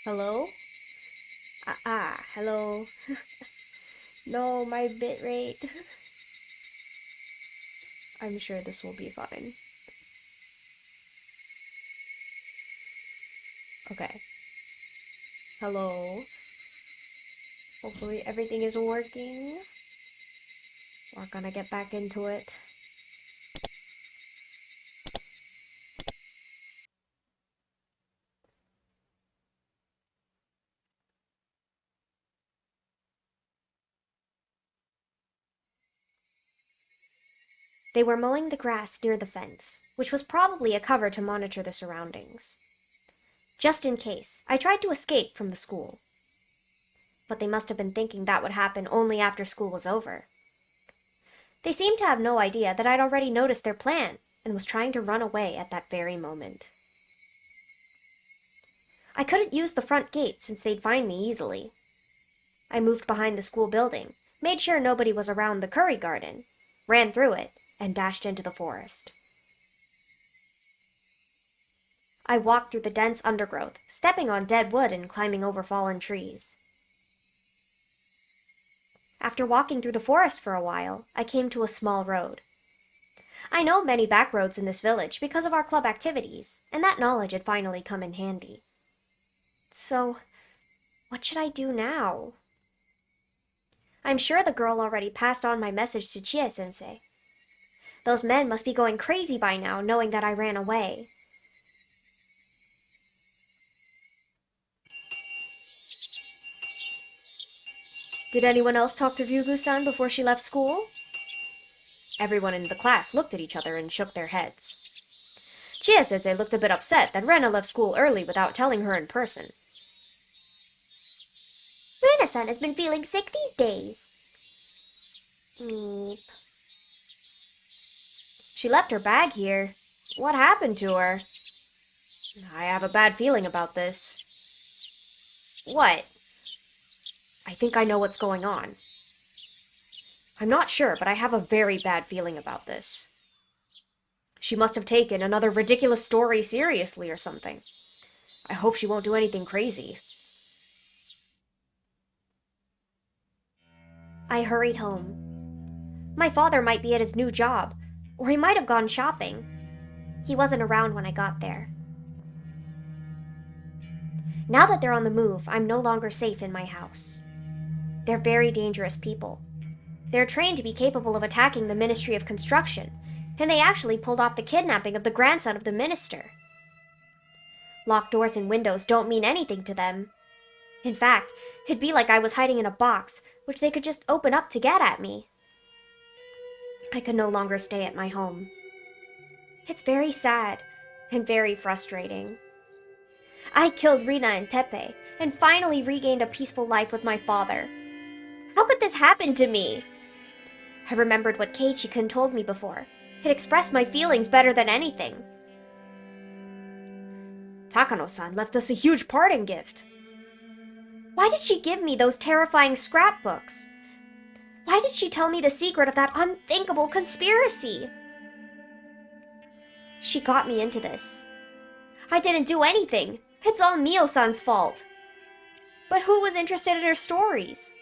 Hello? Hello. No, my bitrate. I'm sure this will be fine. Okay. Hello. Hopefully everything is working. We're gonna get back into it. They were mowing the grass near the fence, which was probably a cover to monitor the surroundings. Just in case, I tried to escape from the school. But they must have been thinking that would happen only after school was over. They seemed to have no idea that I'd already noticed their plan and was trying to run away at that very moment. I couldn't use the front gate since they'd find me easily. I moved behind the school building, made sure nobody was around the curry garden, ran through it, and dashed into the forest. I walked through the dense undergrowth, stepping on dead wood and climbing over fallen trees. After walking through the forest for a while, I came to a small road. I know many back roads in this village because of our club activities, and that knowledge had finally come in handy. So, what should I do now? I'm sure the girl already passed on my message to Chie-sensei. Those men must be going crazy by now, knowing that I ran away. Did anyone else talk to Ryugu-san before she left school? Everyone in the class looked at each other and shook their heads. Chie-sensei looked a bit upset that Rena left school early without telling her in person. Rena-san has been feeling sick these days. Meep. She left her bag here. What happened to her? I have a bad feeling about this. What? I think I know what's going on. I'm not sure, but I have a very bad feeling about this. She must have taken another ridiculous story seriously or something. I hope she won't do anything crazy. I hurried home. My father might be at his new job, or he might have gone shopping. He wasn't around when I got there. Now that they're on the move, I'm no longer safe in my house. They're very dangerous people. They're trained to be capable of attacking the Ministry of Construction, and they actually pulled off the kidnapping of the grandson of the minister. Locked doors and windows don't mean anything to them. In fact, it'd be like I was hiding in a box, which they could just open up to get at me. I could no longer stay at my home. It's very sad and very frustrating. I killed Rena and Tepe, and finally regained a peaceful life with my father. How could this happen to me? I remembered what Keiichi-kun told me before. It expressed my feelings better than anything. Takano-san left us a huge parting gift. Why did she give me those terrifying scrapbooks? Why did she tell me the secret of that unthinkable conspiracy? She got me into this. I didn't do anything. It's all Mio-san's fault. But who was interested in her stories?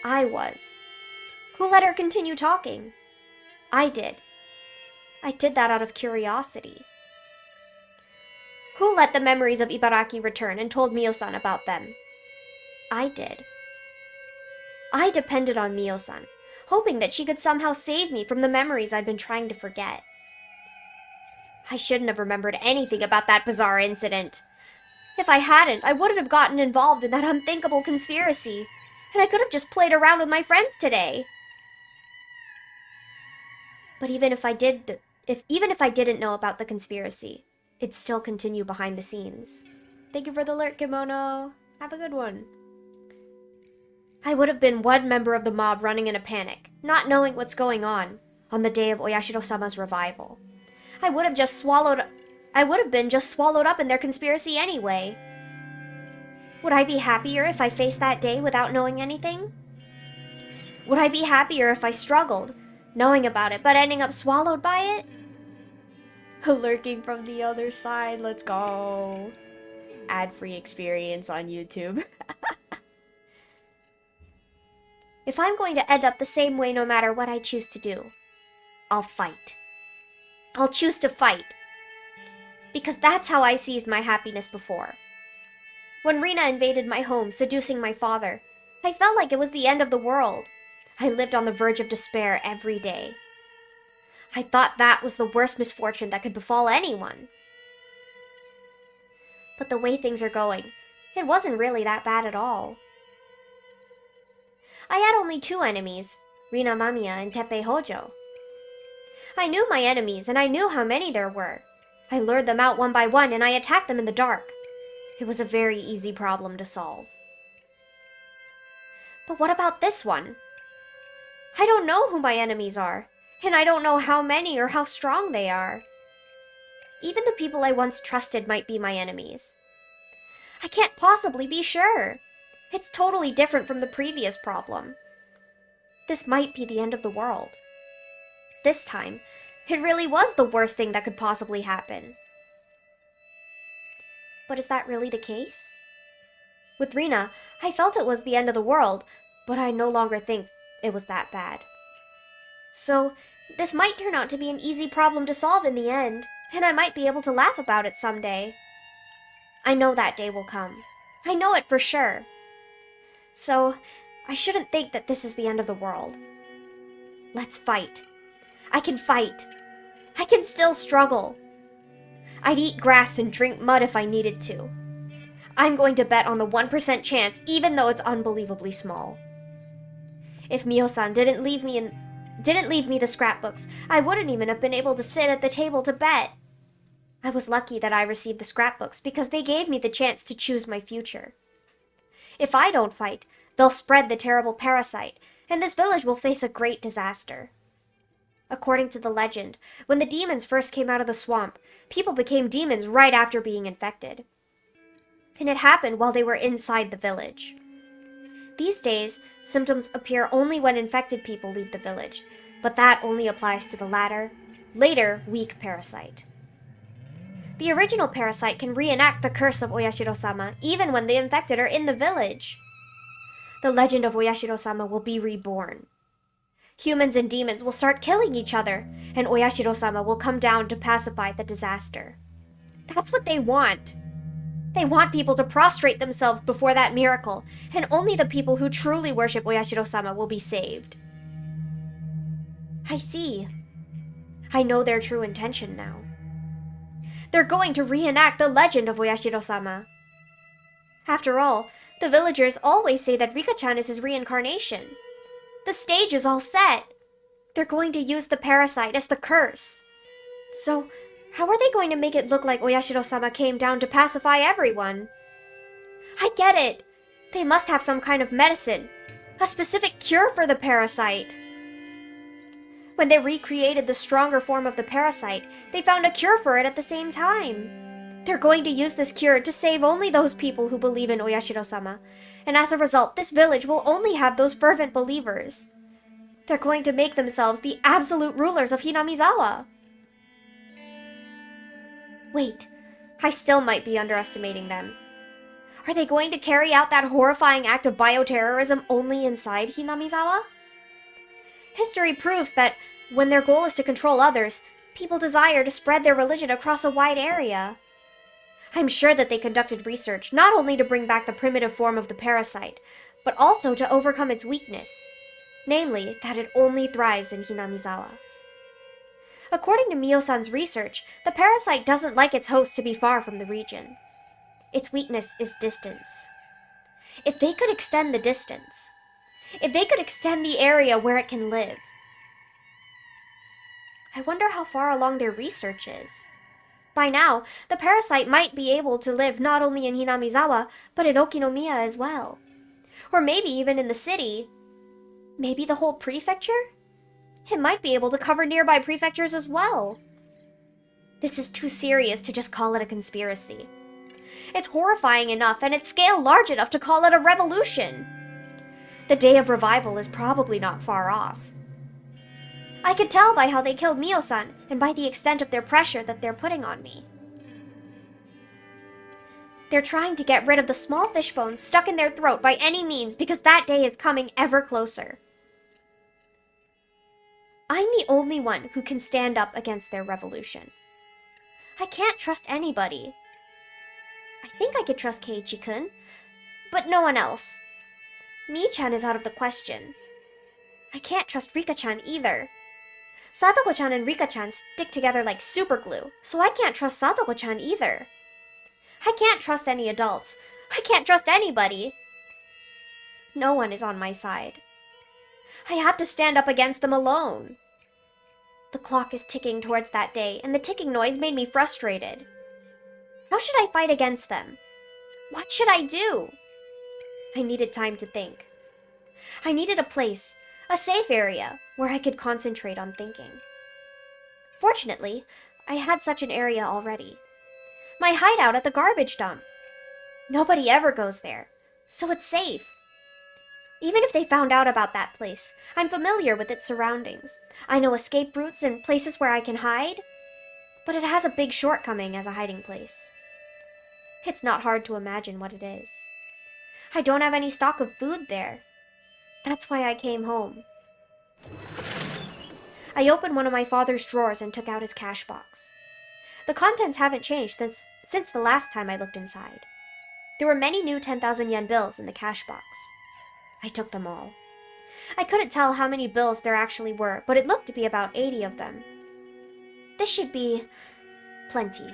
I was. Who let her continue talking? I did. I did that out of curiosity. Who let the memories of Ibaraki return and told Mio-san about them? I did. I depended on Mio-san, hoping that she could somehow save me from the memories I'd been trying to forget. I shouldn't have remembered anything about that bizarre incident. If I hadn't, I wouldn't have gotten involved in that unthinkable conspiracy, and I could have just played around with my friends today. But even if I didn't know about the conspiracy, it'd still continue behind the scenes. Thank you for the alert, Kimono. Have a good one. I would have been one member of the mob running in a panic, not knowing what's going on the day of Oyashiro-sama's revival. I would have been just swallowed up in their conspiracy anyway. Would I be happier if I faced that day without knowing anything? Would I be happier if I struggled, knowing about it, but ending up swallowed by it? Lurking from the other side, let's go. ad-free experience on YouTube. If I'm going to end up the same way no matter what I choose to do, I'll fight. I'll choose to fight. Because that's how I seized my happiness before. When Rena invaded my home, seducing my father, I felt like it was the end of the world. I lived on the verge of despair every day. I thought that was the worst misfortune that could befall anyone. But the way things are going, it wasn't really that bad at all. I had only 2 enemies, Rina Mamiya and Teppei Hojo. I knew my enemies, and I knew how many there were. I lured them out one by one, and I attacked them in the dark. It was a very easy problem to solve. But what about this one? I don't know who my enemies are, and I don't know how many or how strong they are. Even the people I once trusted might be my enemies. I can't possibly be sure. It's totally different from the previous problem. This might be the end of the world. This time, it really was the worst thing that could possibly happen. But is that really the case? With Rena, I felt it was the end of the world, but I no longer think it was that bad. So, this might turn out to be an easy problem to solve in the end, and I might be able to laugh about it someday. I know that day will come. I know it for sure. So, I shouldn't think that this is the end of the world. Let's fight. I can fight. I can still struggle. I'd eat grass and drink mud if I needed to. I'm going to bet on the 1% chance, even though it's unbelievably small. If Mio-san didn't leave me the scrapbooks, I wouldn't even have been able to sit at the table to bet. I was lucky that I received the scrapbooks because they gave me the chance to choose my future. If I don't fight, they'll spread the terrible parasite, and this village will face a great disaster. According to the legend, when the demons first came out of the swamp, people became demons right after being infected. And it happened while they were inside the village. These days, symptoms appear only when infected people leave the village, but that only applies to the later weak parasite. The original parasite can reenact the curse of Oyashiro-sama even when the infected are in the village. The legend of Oyashiro-sama will be reborn. Humans and demons will start killing each other, and Oyashiro-sama will come down to pacify the disaster. That's what they want. They want people to prostrate themselves before that miracle, and only the people who truly worship Oyashiro-sama will be saved. I see. I know their true intention now. They're going to reenact the legend of Oyashiro-sama. After all, the villagers always say that Rika-chan is his reincarnation. The stage is all set. They're going to use the parasite as the curse. So, how are they going to make it look like Oyashiro-sama came down to pacify everyone? I get it. They must have some kind of medicine, a specific cure for the parasite. When they recreated the stronger form of the parasite, they found a cure for it at the same time. They're going to use this cure to save only those people who believe in Oyashiro-sama, and as a result, this village will only have those fervent believers. They're going to make themselves the absolute rulers of Hinamizawa. Wait, I still might be underestimating them. Are they going to carry out that horrifying act of bioterrorism only inside Hinamizawa? History proves that when their goal is to control others, people desire to spread their religion across a wide area. I'm sure that they conducted research not only to bring back the primitive form of the parasite, but also to overcome its weakness, namely that it only thrives in Hinamizawa. According to Mio-san's research, the parasite doesn't like its host to be far from the region. Its weakness is distance. If they could extend the distance, if they could extend the area where it can live. I wonder how far along their research is. By now, the parasite might be able to live not only in Hinamizawa, but in Okinomiya as well. Or maybe even in the city. Maybe the whole prefecture? It might be able to cover nearby prefectures as well. This is too serious to just call it a conspiracy. It's horrifying enough and its scale large enough to call it a revolution. The day of revival is probably not far off. I could tell by how they killed Mio-san and by the extent of their pressure that they're putting on me. They're trying to get rid of the small fish bones stuck in their throat by any means because that day is coming ever closer. I'm the only one who can stand up against their revolution. I can't trust anybody. I think I could trust Keiichi-kun, but no one else. Mii-chan is out of the question. I can't trust Rika-chan either. Satoko-chan and Rika-chan stick together like superglue, so I can't trust Satoko-chan either. I can't trust any adults. I can't trust anybody. No one is on my side. I have to stand up against them alone. The clock is ticking towards that day, and the ticking noise made me frustrated. How should I fight against them? What should I do? I needed time to think. I needed a place, a safe area, where I could concentrate on thinking. Fortunately, I had such an area already. My hideout at the garbage dump. Nobody ever goes there, so it's safe. Even if they found out about that place, I'm familiar with its surroundings. I know escape routes and places where I can hide, but it has a big shortcoming as a hiding place. It's not hard to imagine what it is. I don't have any stock of food there. That's why I came home. I opened one of my father's drawers and took out his cash box. The contents haven't changed since the last time I looked inside. There were many new 10,000 yen bills in the cash box. I took them all. I couldn't tell how many bills there actually were, but it looked to be about 80 of them. This should be plenty.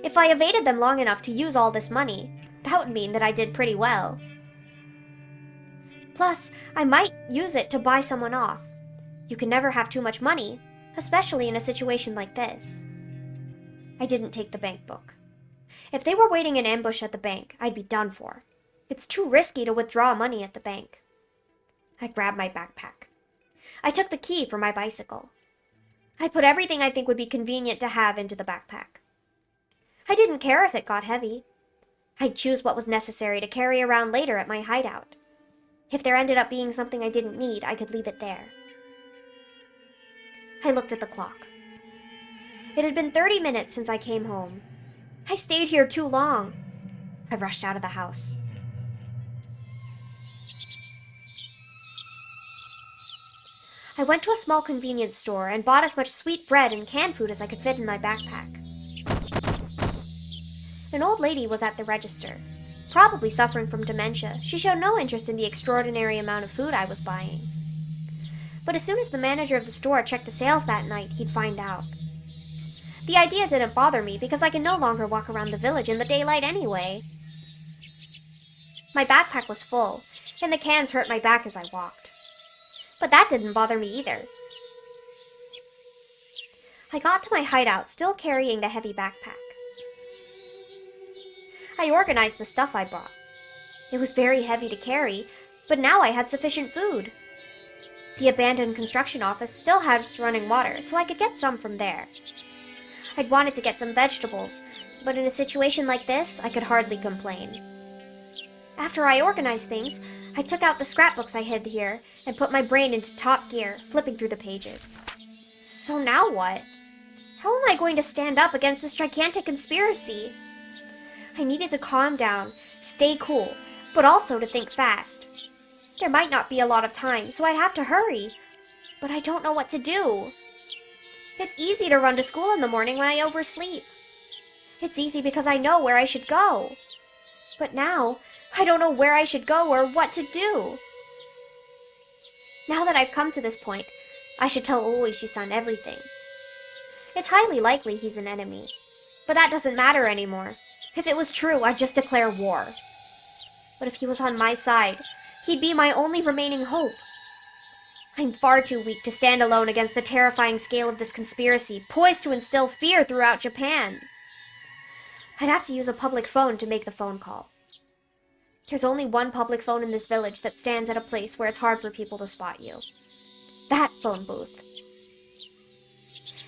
If I evaded them long enough to use all this money, that would mean that I did pretty well. Plus, I might use it to buy someone off. You can never have too much money, especially in a situation like this. I didn't take the bank book. If they were waiting in ambush at the bank, I'd be done for. It's too risky to withdraw money at the bank. I grabbed my backpack. I took the key for my bicycle. I put everything I think would be convenient to have into the backpack. I didn't care if it got heavy. I'd choose what was necessary to carry around later at my hideout. If there ended up being something I didn't need, I could leave it there. I looked at the clock. It had been 30 minutes since I came home. I stayed here too long. I rushed out of the house. I went to a small convenience store and bought as much sweet bread and canned food as I could fit in my backpack. An old lady was at the register. Probably suffering from dementia, she showed no interest in the extraordinary amount of food I was buying. But as soon as the manager of the store checked the sales that night, he'd find out. The idea didn't bother me because I can no longer walk around the village in the daylight anyway. My backpack was full, and the cans hurt my back as I walked. But that didn't bother me either. I got to my hideout still carrying the heavy backpack. I organized the stuff I brought. It was very heavy to carry, but now I had sufficient food. The abandoned construction office still had running water, so I could get some from there. I'd wanted to get some vegetables, but in a situation like this, I could hardly complain. After I organized things, I took out the scrapbooks I hid here and put my brain into top gear, flipping through the pages. So now what? How am I going to stand up against this gigantic conspiracy? I needed to calm down, stay cool, but also to think fast. There might not be a lot of time, so I'd have to hurry. But I don't know what to do. It's easy to run to school in the morning when I oversleep. It's easy because I know where I should go. But now, I don't know where I should go or what to do. Now that I've come to this point, I should tell Ooishi-san everything. It's highly likely he's an enemy, but that doesn't matter anymore. If it was true, I'd just declare war. But if he was on my side, he'd be my only remaining hope. I'm far too weak to stand alone against the terrifying scale of this conspiracy, poised to instill fear throughout Japan. I'd have to use a public phone to make the phone call. There's only one public phone in this village that stands at a place where it's hard for people to spot you. That phone booth.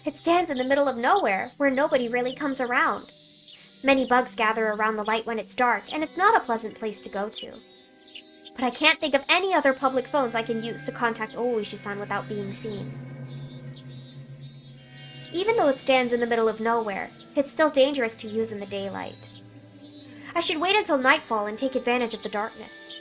It stands in the middle of nowhere, where nobody really comes around. Many bugs gather around the light when it's dark, and it's not a pleasant place to go to. But I can't think of any other public phones I can use to contact Ooishi-san without being seen. Even though it stands in the middle of nowhere, it's still dangerous to use in the daylight. I should wait until nightfall and take advantage of the darkness.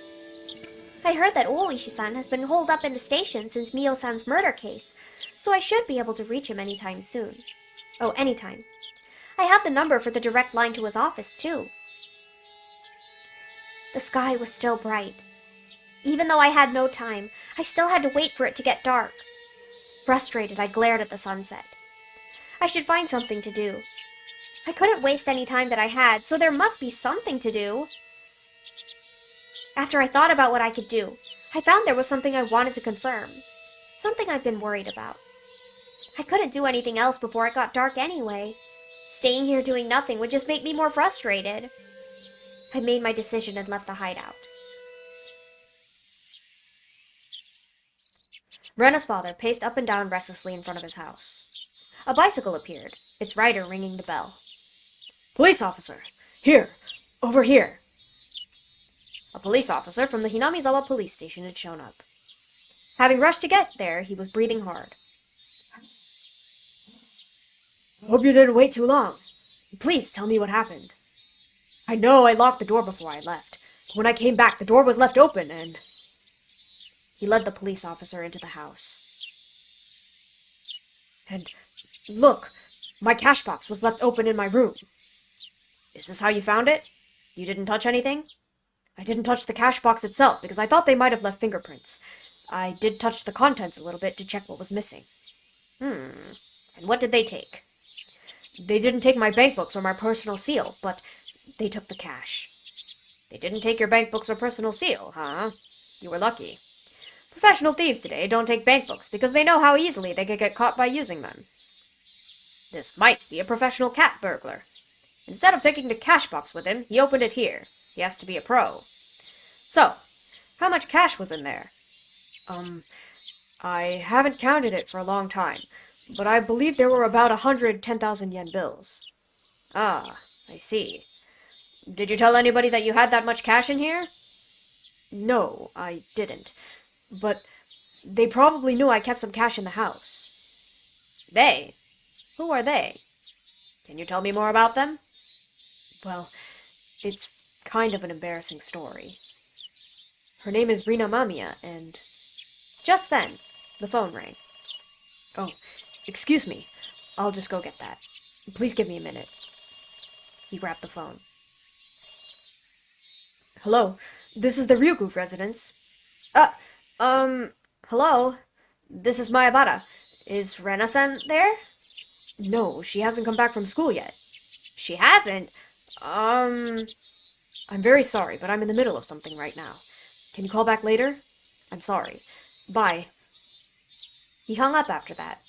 I heard that Ooishi-san has been holed up in the station since Mio-san's murder case, so I should be able to reach him anytime soon. Oh, anytime. I have the number for the direct line to his office, too. The sky was still bright. Even though I had no time, I still had to wait for it to get dark. Frustrated, I glared at the sunset. I should find something to do. I couldn't waste any time that I had, so there must be something to do. After I thought about what I could do, I found there was something I wanted to confirm. Something I've been worried about. I couldn't do anything else before it got dark anyway. Staying here doing nothing would just make me more frustrated. I made my decision and left the hideout. Rena's father paced up and down restlessly in front of his house. A bicycle appeared, its rider ringing the bell. "Police officer! Here! Over here!" A police officer from the Hinamizawa police station had shown up. Having rushed to get there, he was breathing hard. "Hope you didn't wait too long. Please tell me what happened. I know I locked the door before I left, but when I came back, the door was left open and..." He led the police officer into the house. "And look, my cash box was left open in my room. Is this how you found it? You didn't touch anything?" "I didn't touch the cash box itself because I thought they might have left fingerprints. I did touch the contents a little bit to check what was missing." And what did they take?" "They didn't take my bank books or my personal seal, but they took the cash." "They didn't take your bank books or personal seal, huh? You were lucky. Professional thieves today don't take bank books because they know how easily they could get caught by using them. This might be a professional cat burglar. Instead of taking the cash box with him, he opened it here. He has to be a pro. So, how much cash was in there?" I haven't counted it for a long time, but I believe there were about 100 10,000 yen bills." "Ah, I see. Did you tell anybody that you had that much cash in here?" "No, I didn't. But they probably knew I kept some cash in the house." "They? Who are they? Can you tell me more about them?" "Well, it's kind of an embarrassing story. Her name is Rena Mamiya, and..." Just then, the phone rang. "Oh, excuse me. I'll just go get that. Please give me a minute." He grabbed the phone. "Hello, this is the Ryugu residence." Hello? This is Mayabara. Is Rena-san there?" "No, she hasn't come back from school yet." "She hasn't? I'm very sorry, but I'm in the middle of something right now. Can you call back later? I'm sorry. Bye." He hung up after that.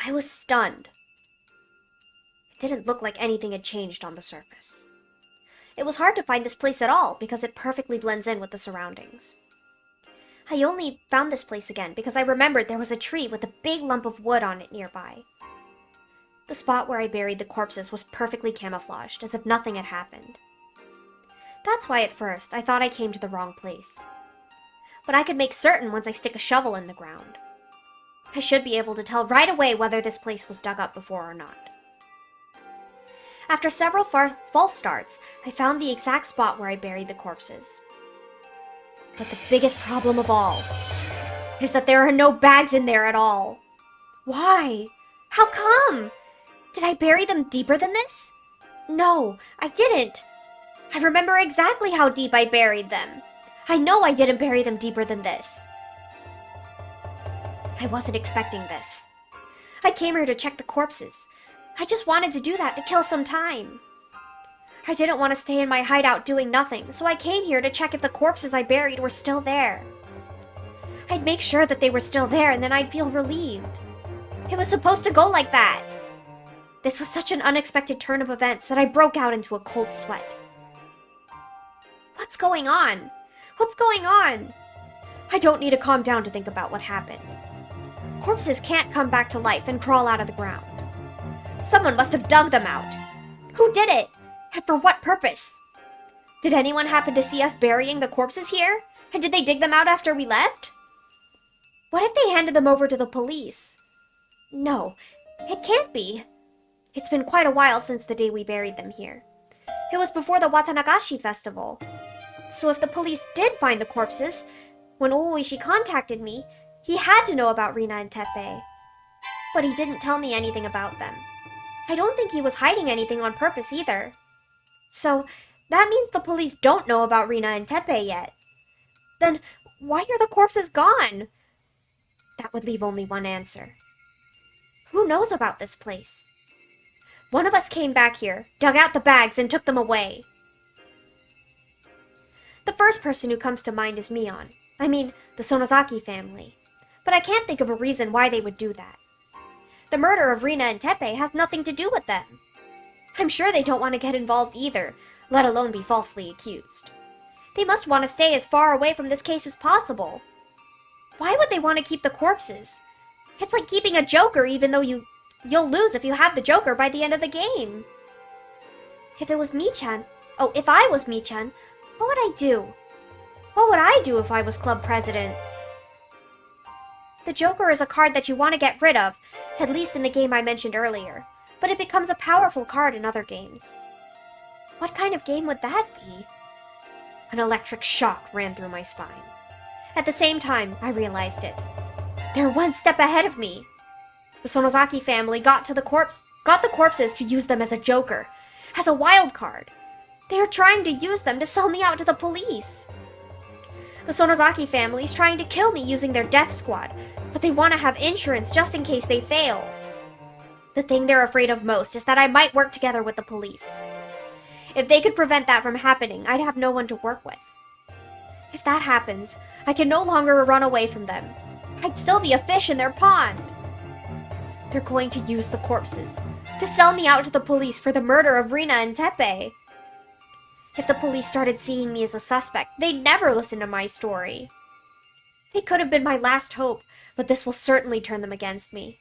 I was stunned. It didn't look like anything had changed on the surface. It was hard to find this place at all because it perfectly blends in with the surroundings. I only found this place again because I remembered there was a tree with a big lump of wood on it nearby. The spot where I buried the corpses was perfectly camouflaged, as if nothing had happened. That's why at first I thought I came to the wrong place. But I could make certain once I stick a shovel in the ground. I should be able to tell right away whether this place was dug up before or not. After several false starts, I found the exact spot where I buried the corpses. But the biggest problem of all is that there are no bags in there at all. Why? How come? Did I bury them deeper than this? No, I didn't. I remember exactly how deep I buried them. I know I didn't bury them deeper than this. I wasn't expecting this. I came here to check the corpses. I just wanted to do that to kill some time. I didn't want to stay in my hideout doing nothing, so I came here to check if the corpses I buried were still there. I'd make sure that they were still there, and then I'd feel relieved. It was supposed to go like that. This was such an unexpected turn of events that I broke out into a cold sweat. What's going on? What's going on? I don't need to calm down to think about what happened. Corpses can't come back to life and crawl out of the ground. Someone must have dug them out. Who did it? And for what purpose? Did anyone happen to see us burying the corpses here? And did they dig them out after we left? What if they handed them over to the police? No, it can't be. It's been quite a while since the day we buried them here. It was before the Watanagashi festival. So if the police did find the corpses, when Ooishi contacted me, he had to know about Rena and Teppei. But he didn't tell me anything about them. I don't think he was hiding anything on purpose either. So that means the police don't know about Rena and Teppei yet. Then why are the corpses gone? That would leave only one answer. Who knows about this place? One of us came back here, dug out the bags, and took them away. The first person who comes to mind is Mion. I mean, the Sonozaki family. But I can't think of a reason why they would do that. The murder of Rena and Teppei has nothing to do with them. I'm sure they don't want to get involved either, let alone be falsely accused. They must want to stay as far away from this case as possible. Why would they want to keep the corpses? It's like keeping a joker even though you'll lose if you have the joker by the end of the game. If I was Michan, what would I do? What would I do if I was club president? The joker is a card that you want to get rid of, at least in the game I mentioned earlier, but it becomes a powerful card in other games. What kind of game would that be? An electric shock ran through my spine. At the same time, I realized it. They're one step ahead of me. The Sonozaki family got the corpses to use them as a joker, as a wild card. They are trying to use them to sell me out to the police. The Sonozaki family is trying to kill me using their death squad, but they want to have insurance just in case they fail. The thing they're afraid of most is that I might work together with the police. If they could prevent that from happening, I'd have no one to work with. If that happens, I can no longer run away from them. I'd still be a fish in their pond. They're going to use the corpses to sell me out to the police for the murder of Rena and Teppei. If the police started seeing me as a suspect, they'd never listen to my story. They could have been my last hope, but this will certainly turn them against me.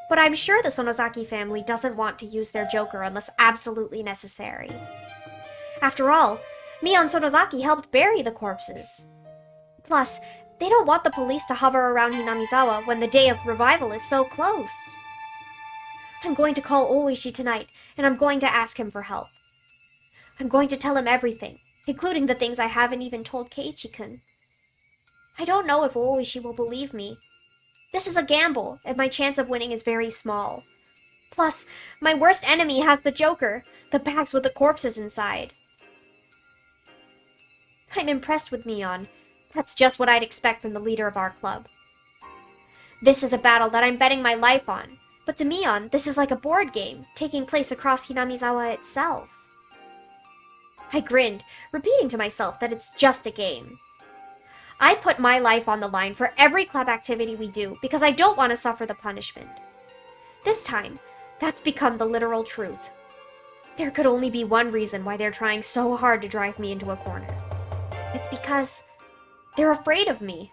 But I'm sure the Sonozaki family doesn't want to use their joker unless absolutely necessary. After all, Mion Sonozaki helped bury the corpses. Plus, they don't want the police to hover around Hinamizawa when the day of revival is so close. I'm going to call Ooishi tonight, and I'm going to ask him for help. I'm going to tell him everything, including the things I haven't even told Keiichi-kun. I don't know if Ooishi will believe me. This is a gamble, and my chance of winning is very small. Plus, my worst enemy has the joker, the bags with the corpses inside. I'm impressed with Mion. That's just what I'd expect from the leader of our club. This is a battle that I'm betting my life on, but to Mion, this is like a board game, taking place across Hinamizawa itself. I grinned, repeating to myself that it's just a game. I put my life on the line for every club activity we do because I don't want to suffer the punishment. This time, that's become the literal truth. There could only be one reason why they're trying so hard to drive me into a corner. It's because they're afraid of me.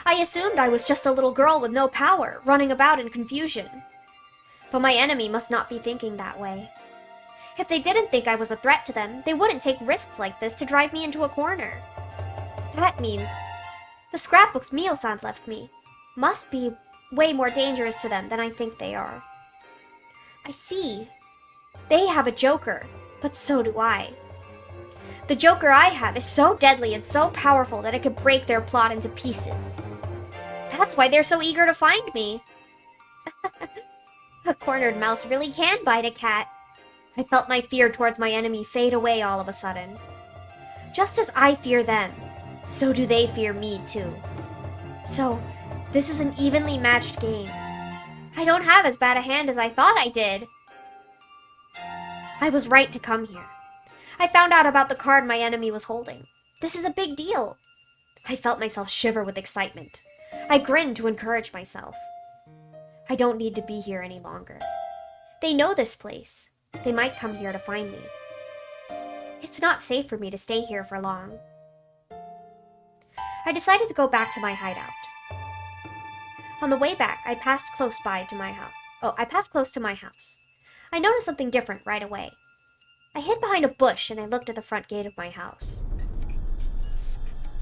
I assumed I was just a little girl with no power, running about in confusion. But my enemy must not be thinking that way. If they didn't think I was a threat to them, they wouldn't take risks like this to drive me into a corner. That means the scrapbooks Mio-san left me must be way more dangerous to them than I think they are. I see. They have a joker, but so do I. The joker I have is so deadly and so powerful that it could break their plot into pieces. That's why they're so eager to find me. A cornered mouse really can bite a cat. I felt my fear towards my enemy fade away all of a sudden. Just as I fear them, so do they fear me too. So, this is an evenly matched game. I don't have as bad a hand as I thought I did. I was right to come here. I found out about the card my enemy was holding. This is a big deal. I felt myself shiver with excitement. I grinned to encourage myself. I don't need to be here any longer. They know this place. They might come here to find me. It's not safe for me to stay here for long. I decided to go back to my hideout. On the way back, I passed close to my house. I noticed something different right away. I hid behind a bush and I looked at the front gate of my house.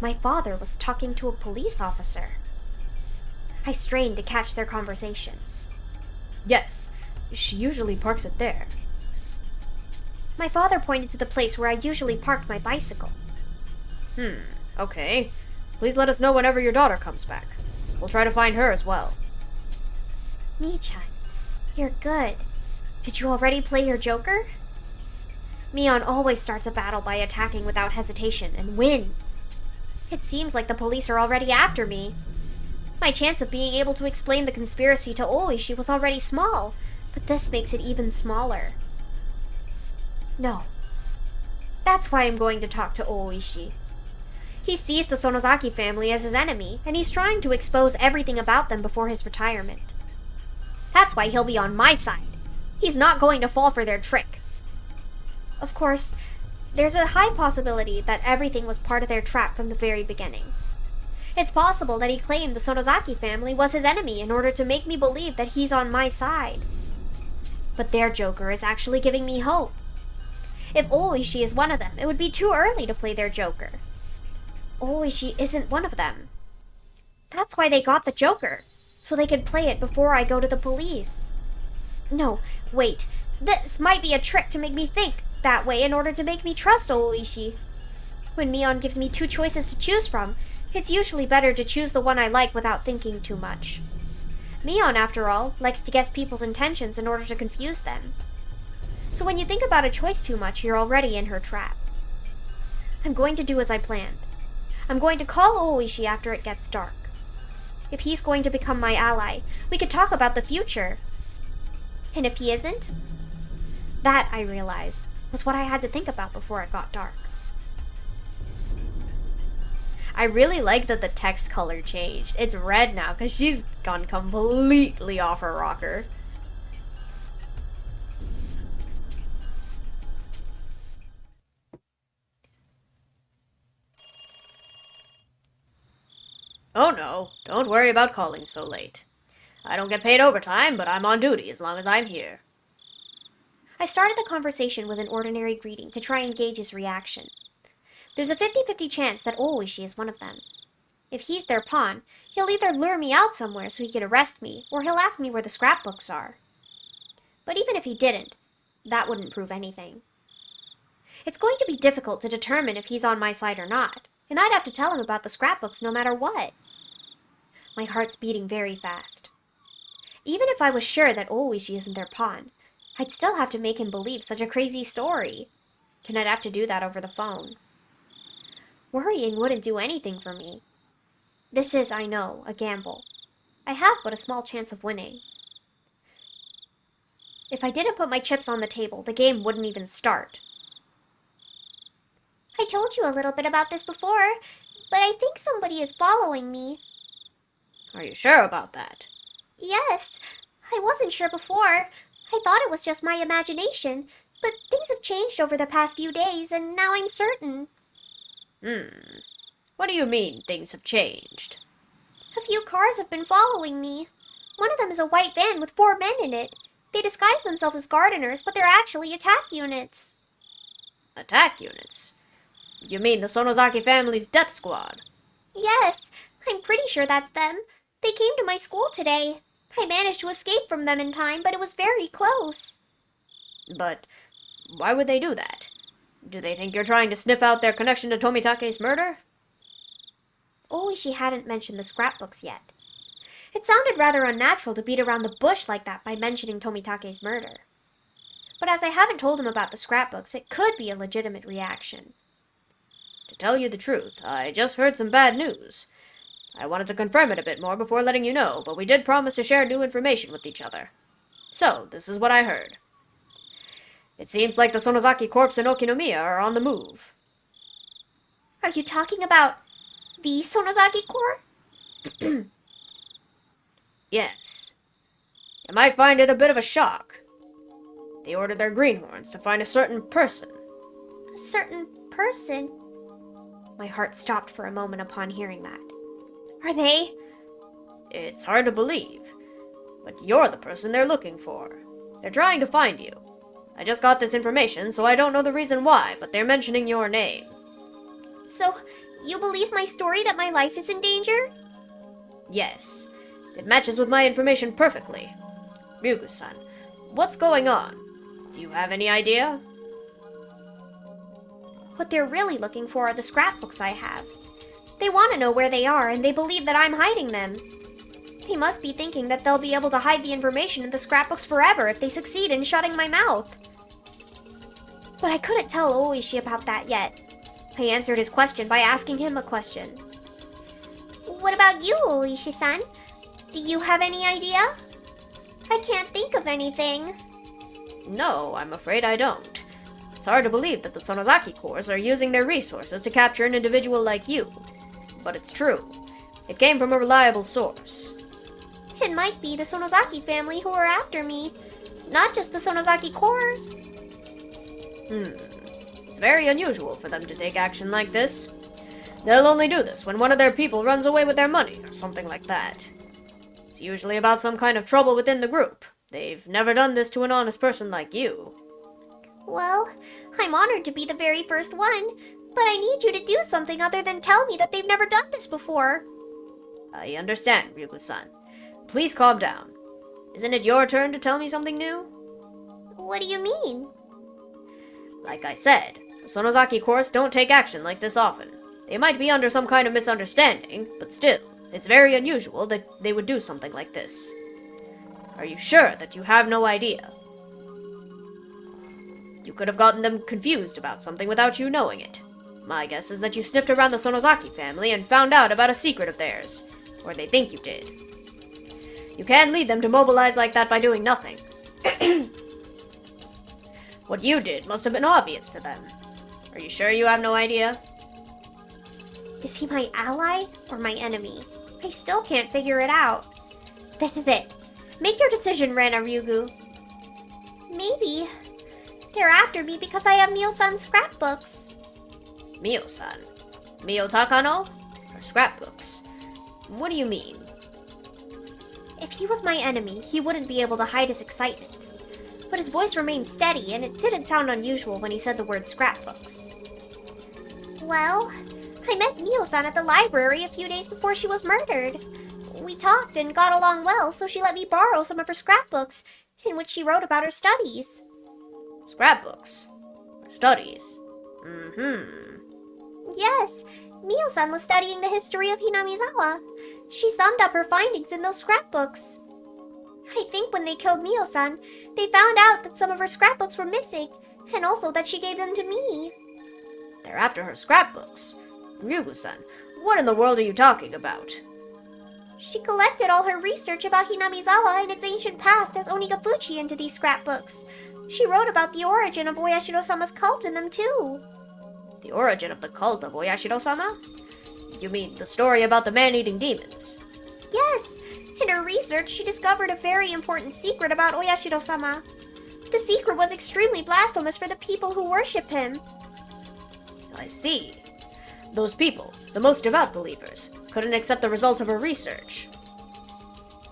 My father was talking to a police officer. I strained to catch their conversation. Yes, she usually parks it there. My father pointed to the place where I usually parked my bicycle. Okay. Please let us know whenever your daughter comes back. We'll try to find her as well. Mi-chan, you're good. Did you already play your Joker? Mion always starts a battle by attacking without hesitation and wins. It seems like the police are already after me. My chance of being able to explain the conspiracy to Ooishi was already small, but this makes it even smaller. No. That's why I'm going to talk to Ooishi. He sees the Sonozaki family as his enemy, and he's trying to expose everything about them before his retirement. That's why he'll be on my side. He's not going to fall for their trick. Of course, there's a high possibility that everything was part of their trap from the very beginning. It's possible that he claimed the Sonozaki family was his enemy in order to make me believe that he's on my side. But their Joker is actually giving me hope. If Ooishi is one of them, it would be too early to play their Joker. Ooishi isn't one of them. That's why they got the Joker, so they could play it before I go to the police. No, wait. This might be a trick to make me think that way in order to make me trust Ooishi. When Mion gives me two choices to choose from, it's usually better to choose the one I like without thinking too much. Mion, after all, likes to guess people's intentions in order to confuse them. So when you think about a choice too much, you're already in her trap. I'm going to do as I planned. I'm going to call Ooishi after it gets dark. If he's going to become my ally, we could talk about the future. And if he isn't? That, I realized, was what I had to think about before it got dark. I really like that the text color changed. It's red now because she's gone completely off her rocker. Oh no, don't worry about calling so late. I don't get paid overtime, but I'm on duty as long as I'm here. I started the conversation with an ordinary greeting to try and gauge his reaction. There's a 50-50 chance that Ooishi is one of them. If he's their pawn, he'll either lure me out somewhere so he can arrest me, or he'll ask me where the scrapbooks are. But even if he didn't, that wouldn't prove anything. It's going to be difficult to determine if he's on my side or not, and I'd have to tell him about the scrapbooks no matter what. My heart's beating very fast. Even if I was sure that Ooishi isn't their pawn, I'd still have to make him believe such a crazy story. And I'd have to do that over the phone. Worrying wouldn't do anything for me. This is, I know, a gamble. I have but a small chance of winning. If I didn't put my chips on the table, the game wouldn't even start. I told you a little bit about this before, but I think somebody is following me. Are you sure about that? Yes, I wasn't sure before. I thought it was just my imagination, but things have changed over the past few days, and now I'm certain. What do you mean things have changed? A few cars have been following me. One of them is a white van with 4 men in it. They disguise themselves as gardeners, but they're actually attack units. Attack units? You mean the Sonozaki family's death squad? Yes, I'm pretty sure that's them. They came to my school today. I managed to escape from them in time, but it was very close. But why would they do that? Do they think you're trying to sniff out their connection to Tomitake's murder? Ooishi hadn't mentioned the scrapbooks yet. It sounded rather unnatural to beat around the bush like that by mentioning Tomitake's murder. But as I haven't told him about the scrapbooks, it could be a legitimate reaction. To tell you the truth, I just heard some bad news. I wanted to confirm it a bit more before letting you know, but we did promise to share new information with each other. So, this is what I heard. It seems like the Sonozaki Corps and Okinomiya are on the move. Are you talking about the Sonozaki Corps? Yes. You might find it a bit of a shock. They ordered their greenhorns to find a certain person. A certain person? My heart stopped for a moment upon hearing that. Are they? It's hard to believe, but you're the person they're looking for. They're trying to find you. I just got this information, so I don't know the reason why, but they're mentioning your name. So, You believe my story that my life is in danger? Yes, it matches with my information perfectly. Ryugu-san, what's going on? Do you have any idea? What they're really looking for are the scrapbooks I have. They want to know where they are, and they believe that I'm hiding them. They must be thinking that they'll be able to hide the information in the scrapbooks forever if they succeed in shutting my mouth. But I couldn't tell Ooishi about that yet. I answered his question by asking him a question. What about you, Ooishi-san? Do you have any idea? I can't think of anything. No, I'm afraid I don't. It's hard to believe that the Sonozaki Corps are using their resources to capture an individual like you. But it's true. It came from a reliable source. It might be the Sonozaki family who are after me, not just the Sonozaki Corps. It's very unusual for them to take action like this. They'll only do this when one of their people runs away with their money or something like that. It's usually about some kind of trouble within the group. They've never done this to an honest person like you. Well, I'm honored to be the very first one, but I need you to do something other than tell me that they've never done this before. I understand, Ryugu-san. Please calm down. Isn't it your turn to tell me something new? What do you mean? Like I said, the Sonozaki Corps don't take action like this often. They might be under some kind of misunderstanding, but still, it's very unusual that they would do something like this. Are you sure that you have no idea? You could have gotten them confused about something without you knowing it. My guess is that you sniffed around the Sonozaki family and found out about a secret of theirs. Or they think you did. You can't lead them to mobilize like that by doing nothing. What you did must have been obvious to them. Are you sure you have no idea? Is he my ally or my enemy? I still can't figure it out. This is it. Make your decision, Rena Ryugu. Maybe they're after me because I have Mio-san's scrapbooks. Mio-san? Mio Takano? Her scrapbooks? What do you mean? If he was my enemy, he wouldn't be able to hide his excitement. But his voice remained steady, and it didn't sound unusual when he said the word scrapbooks. Well, I met Mio-san at the library a few days before she was murdered. We talked and got along well, so she let me borrow some of her scrapbooks, in which she wrote about her studies. Scrapbooks? Her studies? Yes, Mio-san was studying the history of Hinamizawa. She summed up her findings in those scrapbooks. I think when they killed Mio-san, they found out that some of her scrapbooks were missing, and also that she gave them to me. They're after her scrapbooks? Ryugu-san, what in the world are you talking about? She collected all her research about Hinamizawa and its ancient past as Onigafuchi into these scrapbooks. She wrote about the origin of Oyashiro-sama's cult in them too. The origin of the cult of Oyashiro-sama? You mean the story about the man-eating demons? Yes! In her research, she discovered a very important secret about Oyashiro-sama. The secret was extremely blasphemous for the people who worship him. I see. Those people, the most devout believers, couldn't accept the result of her research.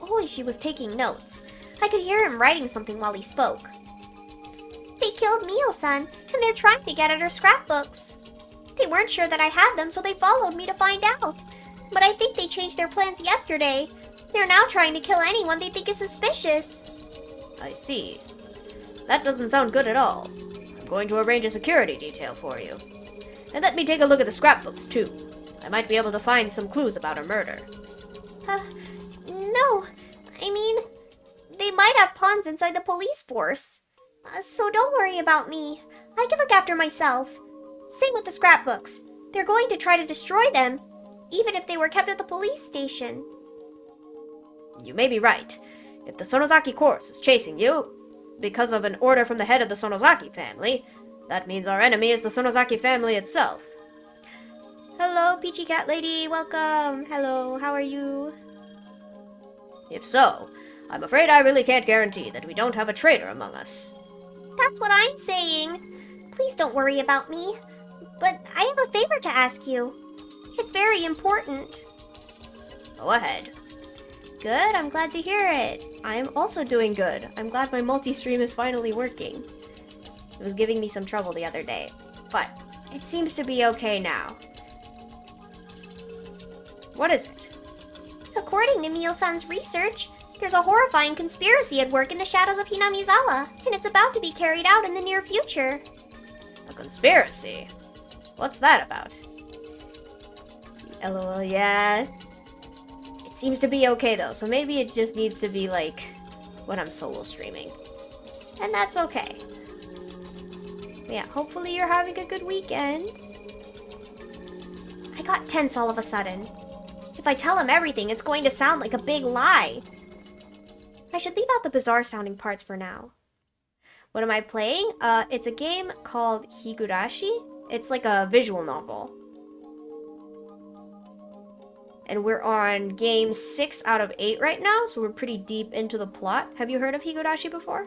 Ooishi was taking notes. I could hear him writing something while he spoke. They killed Mio-san, and they're trying to get at her scrapbooks. They weren't sure that I had them, so they followed me to find out. But I think they changed their plans yesterday. They're now trying to kill anyone they think is suspicious. I see. That doesn't sound good at all. I'm going to arrange a security detail for you. And let me take a look at the scrapbooks, too. I might be able to find some clues about her murder. No. I mean, they might have pawns inside the police force. So don't worry about me. I can look after myself. Same with the scrapbooks. They're going to try to destroy them, even if they were kept at the police station. You may be right. If the Sonozaki Corps is chasing you, because of an order from the head of the Sonozaki family, that means our enemy is the Sonozaki family itself. Hello, Peachy Cat Lady. Welcome. Hello, how are you? If so, I'm afraid I really can't guarantee that we don't have a traitor among us. That's what I'm saying. Please don't worry about me. But I have a favor to ask you. It's very important. Go ahead. Good, I'm glad to hear it. I'm also doing good. I'm glad my multi-stream is finally working. It was giving me some trouble the other day, but it seems to be okay now. What is it? According to Mio-san's research, there's a horrifying conspiracy at work in the shadows of Hinamizawa, and it's about to be carried out in the near future. A conspiracy? What's that about? LOL, yeah. It seems to be okay though, so maybe it just needs to be like when I'm solo streaming. And that's okay. Yeah, hopefully you're having a good weekend. I got tense all of a sudden. If I tell him everything, it's going to sound like a big lie. I should leave out the bizarre sounding parts for now. What am I playing? It's a game called Higurashi. It's like a visual novel. And we're on game 6 out of 8 right now, so we're pretty deep into the plot. Have you heard of Higurashi before?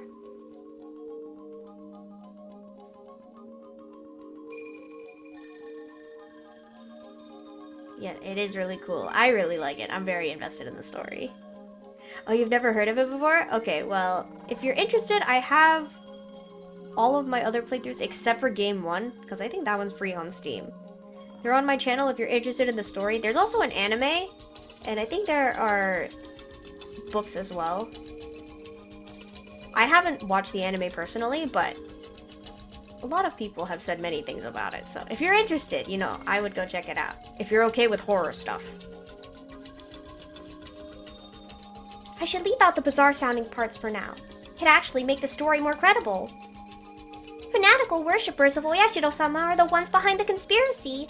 Yeah, it is really cool. I really like it. I'm very invested in the story. Oh, you've never heard of it before? Okay, well, if you're interested, I have all of my other playthroughs except for game 1, because I think that one's free on Steam. They're on my channel if you're interested in the story. There's also an anime, and I think there are books as well. I haven't watched the anime personally, but a lot of people have said many things about it, so if you're interested, you know, I would go check it out. If you're okay with horror stuff. I should leave out the bizarre sounding parts for now. It'd actually make the story more credible. Fanatical worshippers of Oyashiro-sama are the ones behind the conspiracy.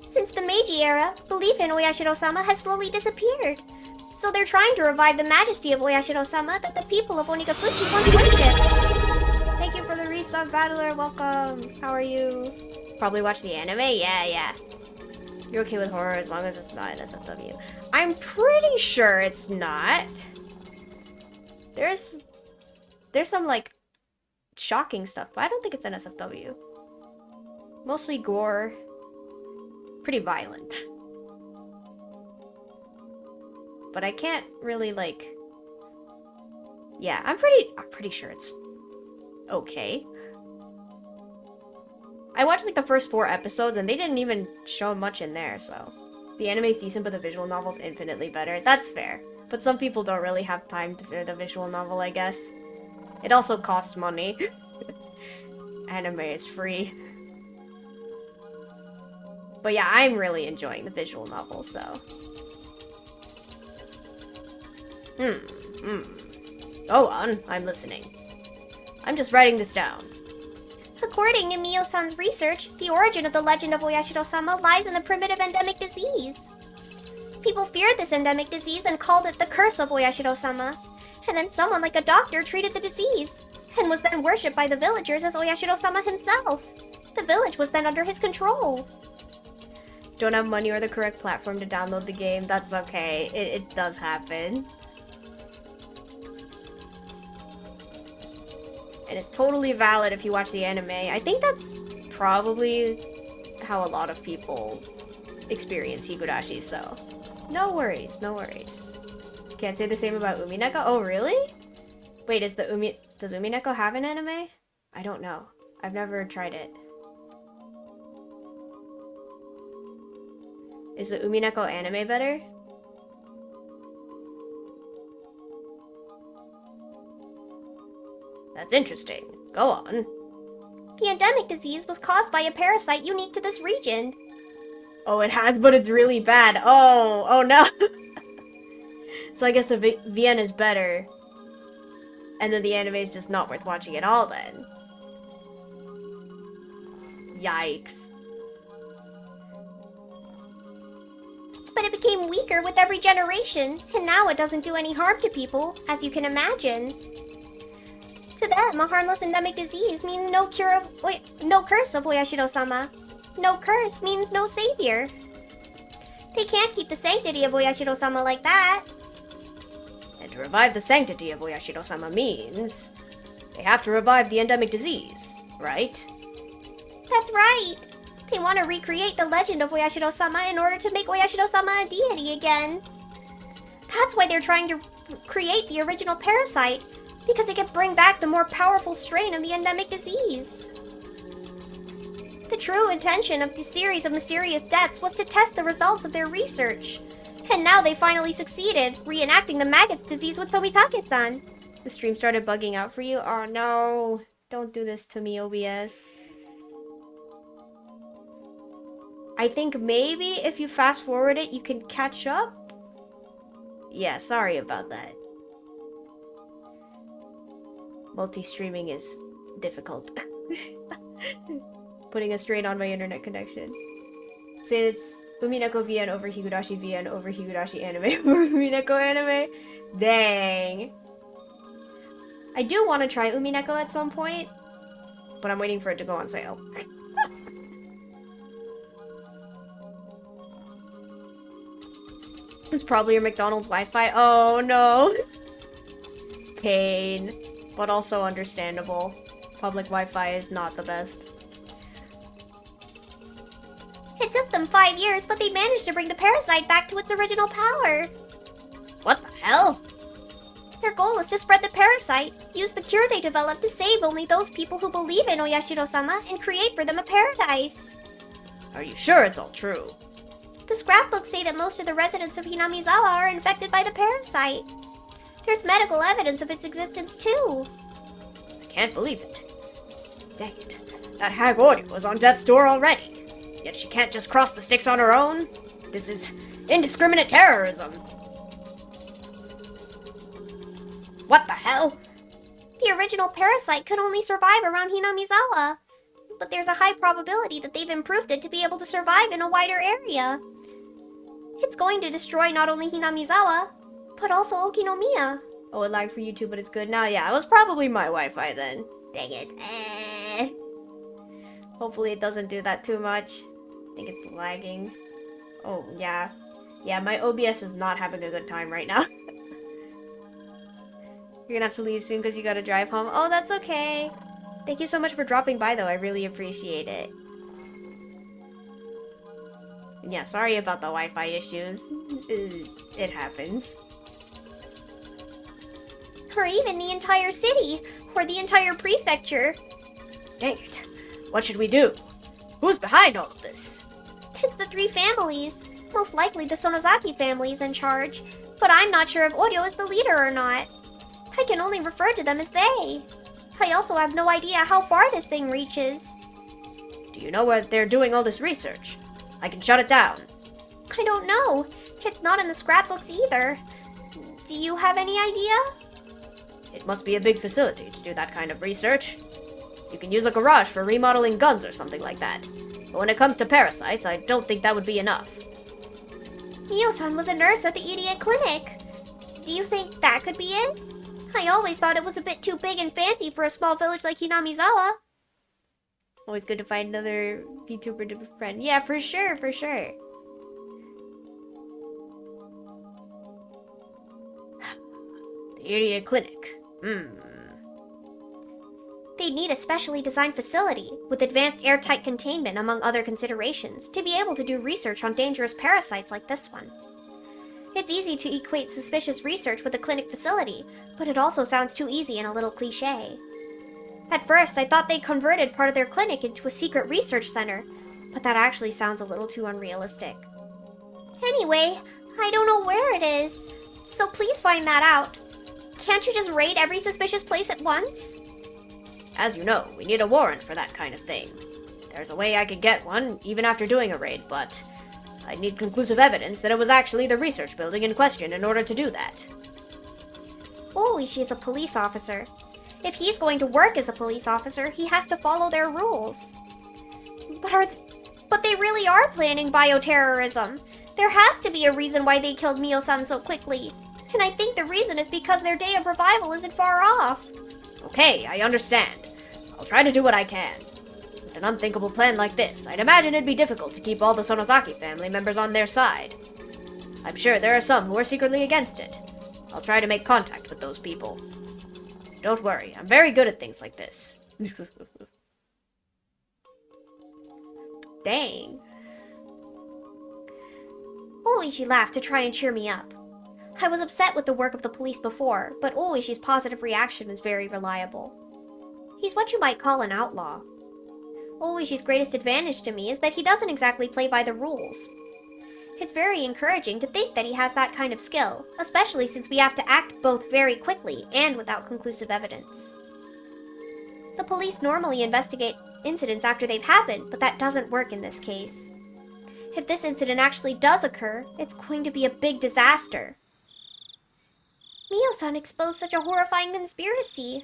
Since the Meiji era, belief in Oyashiro-sama has slowly disappeared. So they're trying to revive the majesty of Oyashiro-sama that the people of Onikafuchi once worshipped. Thank you for the resub, Battler. Welcome. How are you? Probably watch the anime? Yeah. You're okay with horror as long as it's not an SFW. I'm pretty sure it's not. There's some, like, shocking stuff, but I don't think it's an SFW. Mostly gore. Pretty violent. But I can't really, like... Yeah, I'm pretty sure it's okay. I watched, like, the first 4 episodes, and they didn't even show much in there, so... The anime's decent, but the visual novel's infinitely better. That's fair. But some people don't really have time for the visual novel, I guess. It also costs money. Anime is free. But yeah, I'm really enjoying the visual novel, so... Go on, I'm listening. I'm just writing this down. According to Mio-san's research, the origin of the legend of Oyashiro-sama lies in the primitive endemic disease. People feared this endemic disease and called it the curse of Oyashiro-sama. And then someone like a doctor treated the disease, and was then worshipped by the villagers as Oyashiro-sama himself. The village was then under his control. Don't have money or the correct platform to download the game, that's okay. It does happen. And it's totally valid if you watch the anime. I think that's probably how a lot of people experience Higurashi, so... No worries, no worries. Can't say the same about Umineko? Oh, really? Wait, does Umineko have an anime? I don't know. I've never tried it. Is the Umineko anime better? That's interesting. Go on. The endemic disease was caused by a parasite unique to this region. Oh, it has, but it's really bad. Oh no. So I guess the VN is better. And then the anime is just not worth watching at all then. Yikes. But it became weaker with every generation, and now it doesn't do any harm to people, as you can imagine. To them, a harmless endemic disease means no curse of Oyashiro-sama. No curse means no savior. They can't keep the sanctity of Oyashiro-sama like that. And to revive the sanctity of Oyashiro-sama means they have to revive the endemic disease, right? That's right. They want to recreate the legend of Oyashiro-sama in order to make Oyashiro-sama a deity again. That's why they're trying to create the original parasite, because it could bring back the more powerful strain of the endemic disease. The true intention of the series of mysterious deaths was to test the results of their research, And now they finally succeeded, reenacting the maggot's disease with Tomitake-san. The stream started bugging out for you? Oh no. Don't do this to me, OBS. I think maybe if you fast forward it, you can catch up? Yeah, sorry about that. Multi-streaming is difficult. Putting a strain on my internet connection. So it's Umineko VN over Higurashi VN over Higurashi anime over Umineko anime. Dang. I do want to try Umineko at some point, but I'm waiting for it to go on sale. It's probably your McDonald's Wi-Fi. Oh no. Pain. But also understandable. Public Wi-Fi is not the best. It took them 5 years, but they managed to bring the parasite back to its original power. What the hell? Their goal is to spread the parasite, use the cure they developed to save only those people who believe in Oyashiro-sama, and create for them a paradise. Are you sure it's all true? The scrapbooks say that most of the residents of Hinamizawa are infected by the parasite. There's medical evidence of its existence too. I can't believe it. Dang it. That hag Oreo was on death's door already. Yet she can't just cross the sticks on her own? This is indiscriminate terrorism. What the hell? The original parasite could only survive around Hinamizawa. But there's a high probability that they've improved it to be able to survive in a wider area. It's going to destroy not only Hinamizawa, but also Okinomiya. Oh, it lagged for you too, but it's good now. Yeah, it was probably my Wi-Fi then. Dang it. Hopefully it doesn't do that too much. I think it's lagging. Oh, yeah. Yeah, my OBS is not having a good time right now. You're gonna have to leave soon because you gotta drive home. Oh, that's okay. Thank you so much for dropping by, though. I really appreciate it. And yeah, sorry about the Wi-Fi issues. It happens. Or even the entire city, or the entire prefecture. Dang it. What should we do? Who's behind all of this? It's the 3 families. Most likely the Sonozaki family is in charge, but I'm not sure if Oryo is the leader or not. I can only refer to them as they. I also have no idea how far this thing reaches. Do you know where they're doing all this research? I can shut it down. I don't know. It's not in the scrapbooks either. Do you have any idea? It must be a big facility to do that kind of research. You can use a garage for remodeling guns or something like that. But when it comes to parasites, I don't think that would be enough. Mio-san was a nurse at the EDA clinic. Do you think that could be it? I always thought it was a bit too big and fancy for a small village like Hinamizawa. Always good to find another VTuber to befriend. Yeah, for sure, for sure. The area clinic. They'd need a specially designed facility, with advanced airtight containment among other considerations, to be able to do research on dangerous parasites like this one. It's easy to equate suspicious research with a clinic facility, but it also sounds too easy and a little cliché. At first, I thought they converted part of their clinic into a secret research center, but that actually sounds a little too unrealistic. Anyway, I don't know where it is, so please find that out. Can't you just raid every suspicious place at once? As you know, we need a warrant for that kind of thing. There's a way I could get one, even after doing a raid, but I'd need conclusive evidence that it was actually the research building in question in order to do that. Ooishi is a police officer. If he's going to work as a police officer, he has to follow their rules. But they really are planning bioterrorism. There has to be a reason why they killed Mio-san so quickly. And I think the reason is because their day of revival isn't far off. Okay, I understand. I'll try to do what I can. With an unthinkable plan like this, I'd imagine it'd be difficult to keep all the Sonozaki family members on their side. I'm sure there are some who are secretly against it. I'll try to make contact with those people. Don't worry, I'm very good at things like this. Dang. Ooishi laughed to try and cheer me up. I was upset with the work of the police before, but Ooishi's positive reaction is very reliable. He's what you might call an outlaw. Ooishi's greatest advantage to me is that he doesn't exactly play by the rules. It's very encouraging to think that he has that kind of skill, especially since we have to act both very quickly and without conclusive evidence. The police normally investigate incidents after they've happened, but that doesn't work in this case. If this incident actually does occur, it's going to be a big disaster. Mio-san exposed such a horrifying conspiracy.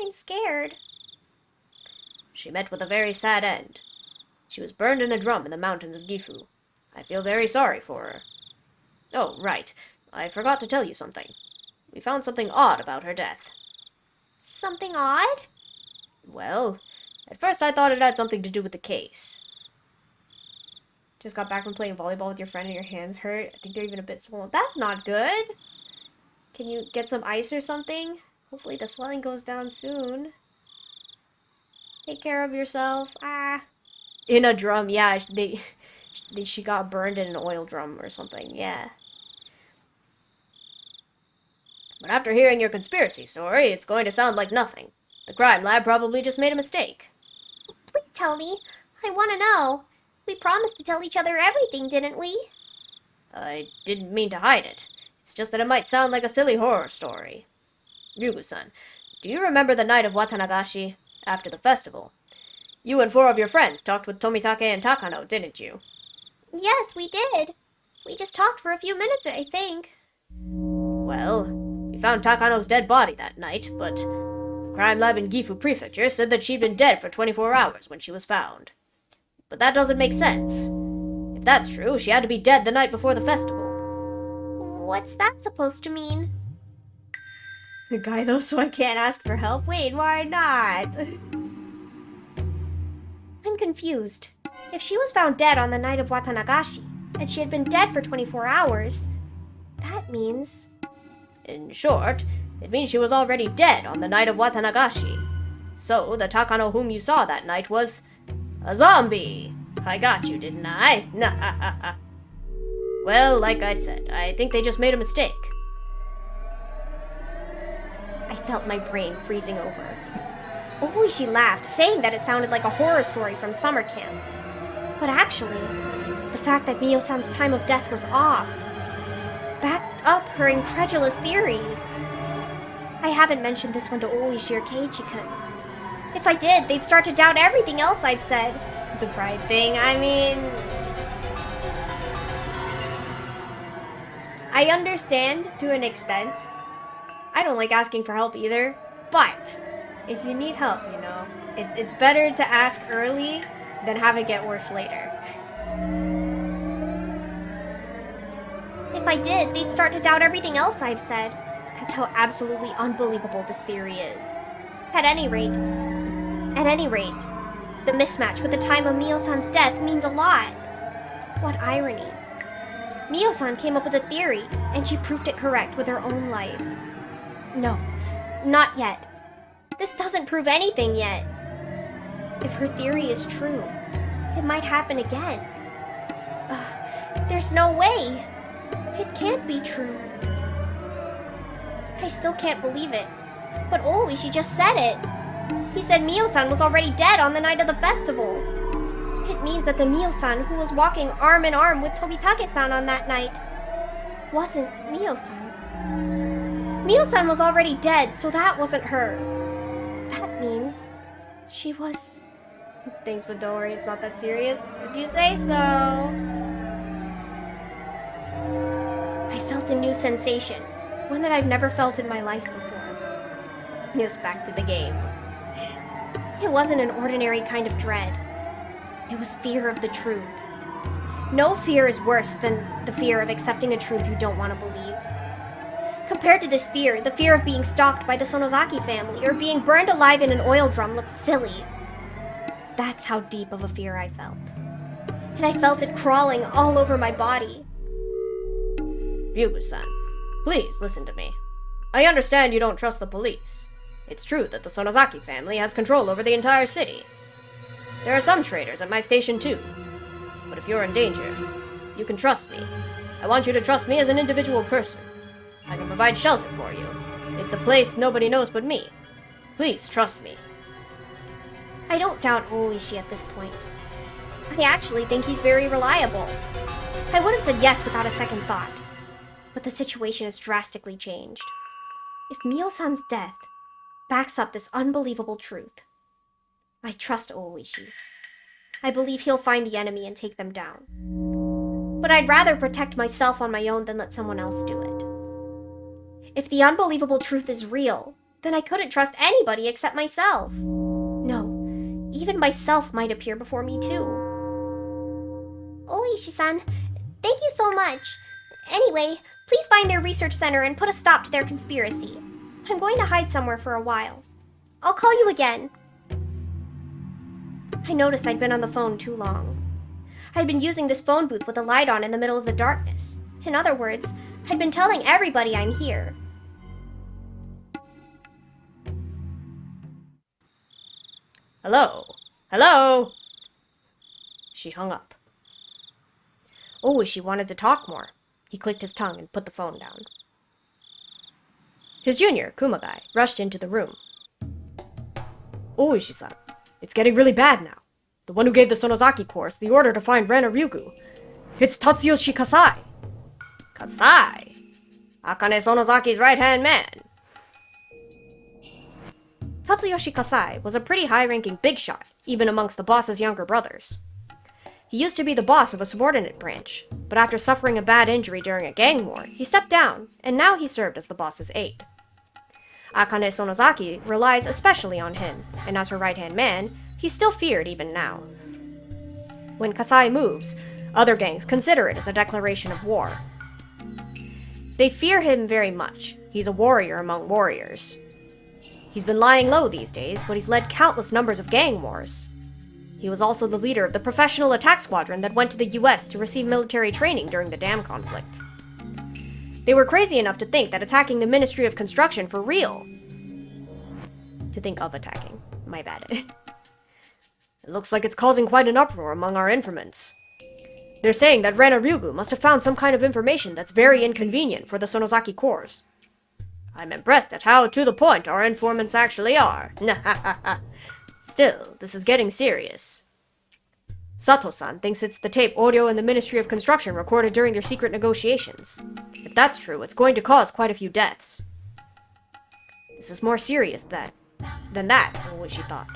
I'm scared. She met with a very sad end. She was burned in a drum in the mountains of Gifu. I feel very sorry for her. Oh, right. I forgot to tell you something. We found something odd about her death. Something odd? Well, at first I thought it had something to do with the case. Just got back from playing volleyball with your friend and your hands hurt. I think they're even a bit swollen. That's not good. Can you get some ice or something? Hopefully the swelling goes down soon. Take care of yourself. In a drum, yeah. She got burned in an oil drum or something, yeah. But after hearing your conspiracy story, it's going to sound like nothing. The crime lab probably just made a mistake. Please tell me. I want to know. We promised to tell each other everything, didn't we? I didn't mean to hide it. It's just that it might sound like a silly horror story. Ryugu-san, do you remember the night of Watanagashi, after the festival? You and 4 of your friends talked with Tomitake and Takano, didn't you? Yes, we did. We just talked for a few minutes, I think. Well, we found Takano's dead body that night, but the crime lab in Gifu Prefecture said that she'd been dead for 24 hours when she was found. But that doesn't make sense. If that's true, she had to be dead the night before the festival. What's that supposed to mean? The guy, though, so I can't ask for help? Wait, why not? I'm confused. If she was found dead on the night of Watanagashi, and she had been dead for 24 hours, that means... In short, it means she was already dead on the night of Watanagashi. So, the Takano whom you saw that night was... a zombie! I got you, didn't I? Well, like I said, I think they just made a mistake. I felt my brain freezing over. Ooishi laughed, saying that it sounded like a horror story from summer camp. But actually, the fact that Mio-san's time of death was off backed up her incredulous theories. I haven't mentioned this one to Ooishi or Keiichi-kun. If I did, they'd start to doubt everything else I've said. It's a pride thing, I mean... I understand to an extent. I don't like asking for help either, but if you need help, you know, it's better to ask early than have it get worse later. If I did, they'd start to doubt everything else I've said. That's how absolutely unbelievable this theory is. At any rate, the mismatch with the time of Mio-san's death means a lot. What irony. Mio-san came up with a theory, and she proved it correct with her own life. No, not yet. This doesn't prove anything yet. If her theory is true, it might happen again. There's no way. It can't be true. I still can't believe it. But Ooishi just said it. He said Mio-san was already dead on the night of the festival. It means that the Mio-san who was walking arm in arm with Tomitake-san on that night wasn't Mio-san. Mio-san was already dead, so that wasn't her. That means she was... Thanks, but don't worry, it's not that serious. If you say so. I felt a new sensation, one that I've never felt in my life before. Yes, back to the game. It wasn't an ordinary kind of dread. It was fear of the truth. No fear is worse than the fear of accepting a truth you don't want to believe. Compared to this fear, the fear of being stalked by the Sonozaki family or being burned alive in an oil drum looks silly. That's how deep of a fear I felt. And I felt it crawling all over my body. Ryugu-san, please listen to me. I understand you don't trust the police. It's true that the Sonozaki family has control over the entire city. There are some traitors at my station too. But if you're in danger, you can trust me. I want you to trust me as an individual person. I can provide shelter for you. It's a place nobody knows but me. Please trust me. I don't doubt Ooishi at this point. I actually think he's very reliable. I would have said yes without a second thought. But the situation has drastically changed. If Mio-san's death backs up this unbelievable truth, I trust Ooishi. I believe he'll find the enemy and take them down. But I'd rather protect myself on my own than let someone else do it. If the unbelievable truth is real, then I couldn't trust anybody except myself. No, even myself might appear before me too. Ooishi-san, thank you so much. Anyway, please find their research center and put a stop to their conspiracy. I'm going to hide somewhere for a while. I'll call you again. I noticed I'd been on the phone too long. I'd been using this phone booth with a light on in the middle of the darkness. In other words, I'd been telling everybody I'm here. Hello? Hello? She hung up. Ooishi wanted to talk more. He clicked his tongue and put the phone down. His junior, Kumagai, rushed into the room. Ooishi-san, it's getting really bad now. The one who gave the Sonozaki course the order to find Rena Ryugu. It's Tatsuyoshi Kasai. Kasai? Akane Sonozaki's right-hand man. Tatsuyoshi Kasai was a pretty high-ranking big shot, even amongst the boss's younger brothers. He used to be the boss of a subordinate branch, but after suffering a bad injury during a gang war, he stepped down, and now he served as the boss's aide. Akane Sonozaki relies especially on him, and as her right-hand man, he's still feared even now. When Kasai moves, other gangs consider it as a declaration of war. They fear him very much. He's a warrior among warriors. He's been lying low these days, but he's led countless numbers of gang wars. He was also the leader of the professional attack squadron that went to the US to receive military training during the dam conflict. They were crazy enough to think that attacking the Ministry of Construction for real. To think of attacking. My bad. It looks like it's causing quite an uproar among our informants. They're saying that Rena Ryugu must have found some kind of information that's very inconvenient for the Sonozaki Corps. I'm impressed at how to the point our informants actually are. Still, this is getting serious. Sato-san thinks it's the tape audio in the Ministry of Construction recorded during their secret negotiations. If that's true, it's going to cause quite a few deaths. This is more serious than that, Ooishi thought.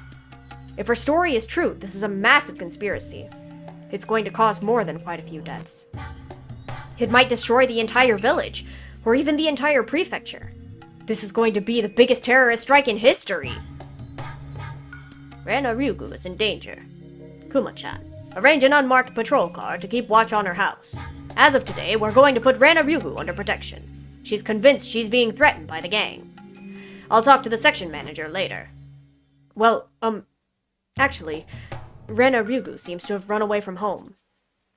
If her story is true, this is a massive conspiracy. It's going to cause more than quite a few deaths. It might destroy the entire village, or even the entire prefecture. This is going to be the biggest terrorist strike in history. Rena Ryugu is in danger. Kuma-chan, arrange an unmarked patrol car to keep watch on her house. As of today, we're going to put Rena Ryugu under protection. She's convinced she's being threatened by the gang. I'll talk to the section manager later. Well, actually, Rena Ryugu seems to have run away from home.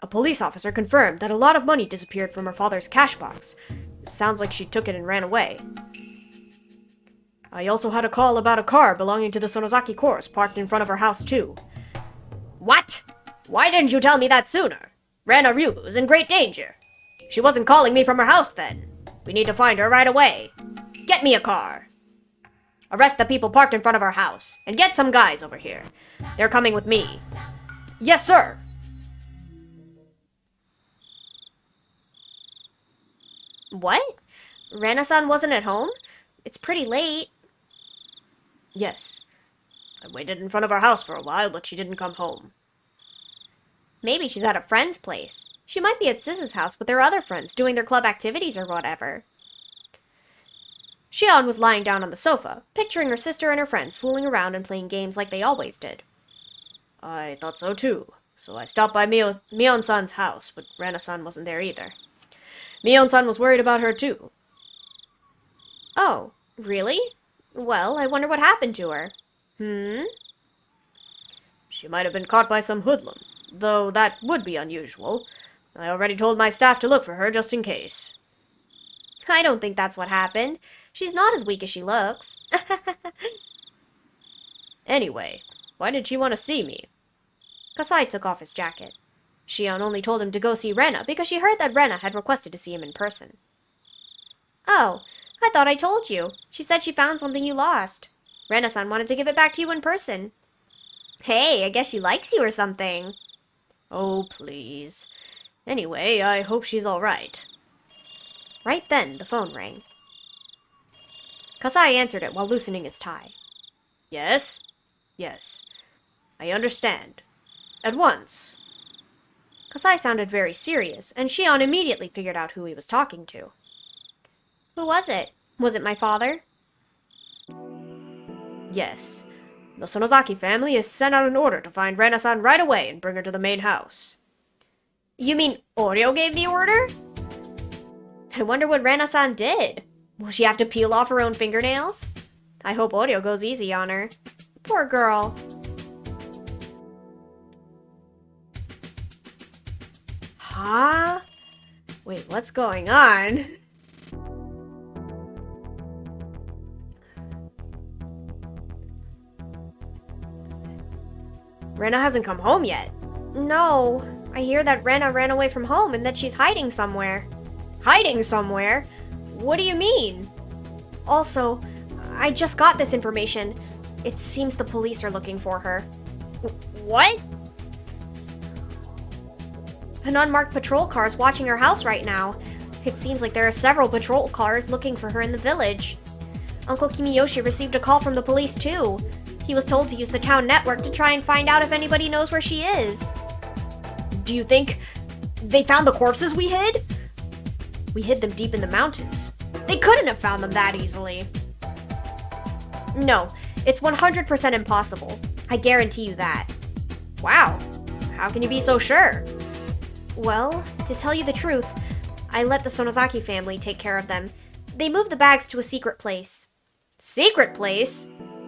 A police officer confirmed that a lot of money disappeared from her father's cash box. Sounds like she took it and ran away. I also had a call about a car belonging to the Sonozaki Corps parked in front of her house, too. What? Why didn't you tell me that sooner? Rena Ryugu is in great danger. She wasn't calling me from her house then. We need to find her right away. Get me a car. Arrest the people parked in front of our house, and get some guys over here. They're coming with me. Yes, sir. What? Rena-san wasn't at home? It's pretty late. Yes. I waited in front of our house for a while, but she didn't come home. Maybe she's at a friend's place. She might be at Sis's house with their other friends, doing their club activities or whatever. Shion was lying down on the sofa, picturing her sister and her friends fooling around and playing games like they always did. I thought so too, so I stopped by Mion-san's house, but Rena-san wasn't there either. Mion-san was worried about her too. Oh, really? Well, I wonder what happened to her. She might have been caught by some hoodlum, though that would be unusual. I already told my staff to look for her just in case. I don't think that's what happened. She's not as weak as she looks. Anyway, why did she want to see me? Kasai took off his jacket. Shion only told him to go see Rena because she heard that Rena had requested to see him in person. Oh, I thought I told you. She said she found something you lost. Rena-san wanted to give it back to you in person. Hey, I guess she likes you or something. Oh, please. Anyway, I hope she's alright. Right then, the phone rang. Kasai answered it while loosening his tie. Yes? Yes. I understand. At once. Kasai sounded very serious, and Shion immediately figured out who he was talking to. Who was it? Was it my father? Yes. The Sonozaki family has sent out an order to find Rena-san right away and bring her to the main house. You mean Oreo gave the order? I wonder what Rena-san did. Will she have to peel off her own fingernails? I hope Oreo goes easy on her. Poor girl. Huh? Wait, what's going on? Rena hasn't come home yet. No, I hear that Rena ran away from home and that she's hiding somewhere. Hiding somewhere? What do you mean? Also, I just got this information. It seems the police are looking for her. What? An unmarked patrol car is watching her house right now. It seems like there are several patrol cars looking for her in the village. Uncle Kimiyoshi received a call from the police too. He was told to use the town network to try and find out if anybody knows where she is. Do you think they found the corpses we hid? We hid them deep in the mountains. They couldn't have found them that easily. No, it's 100% impossible. I guarantee you that. Wow. How can you be so sure? Well, to tell you the truth, I let the Sonozaki family take care of them. They moved the bags to a secret place. Secret place?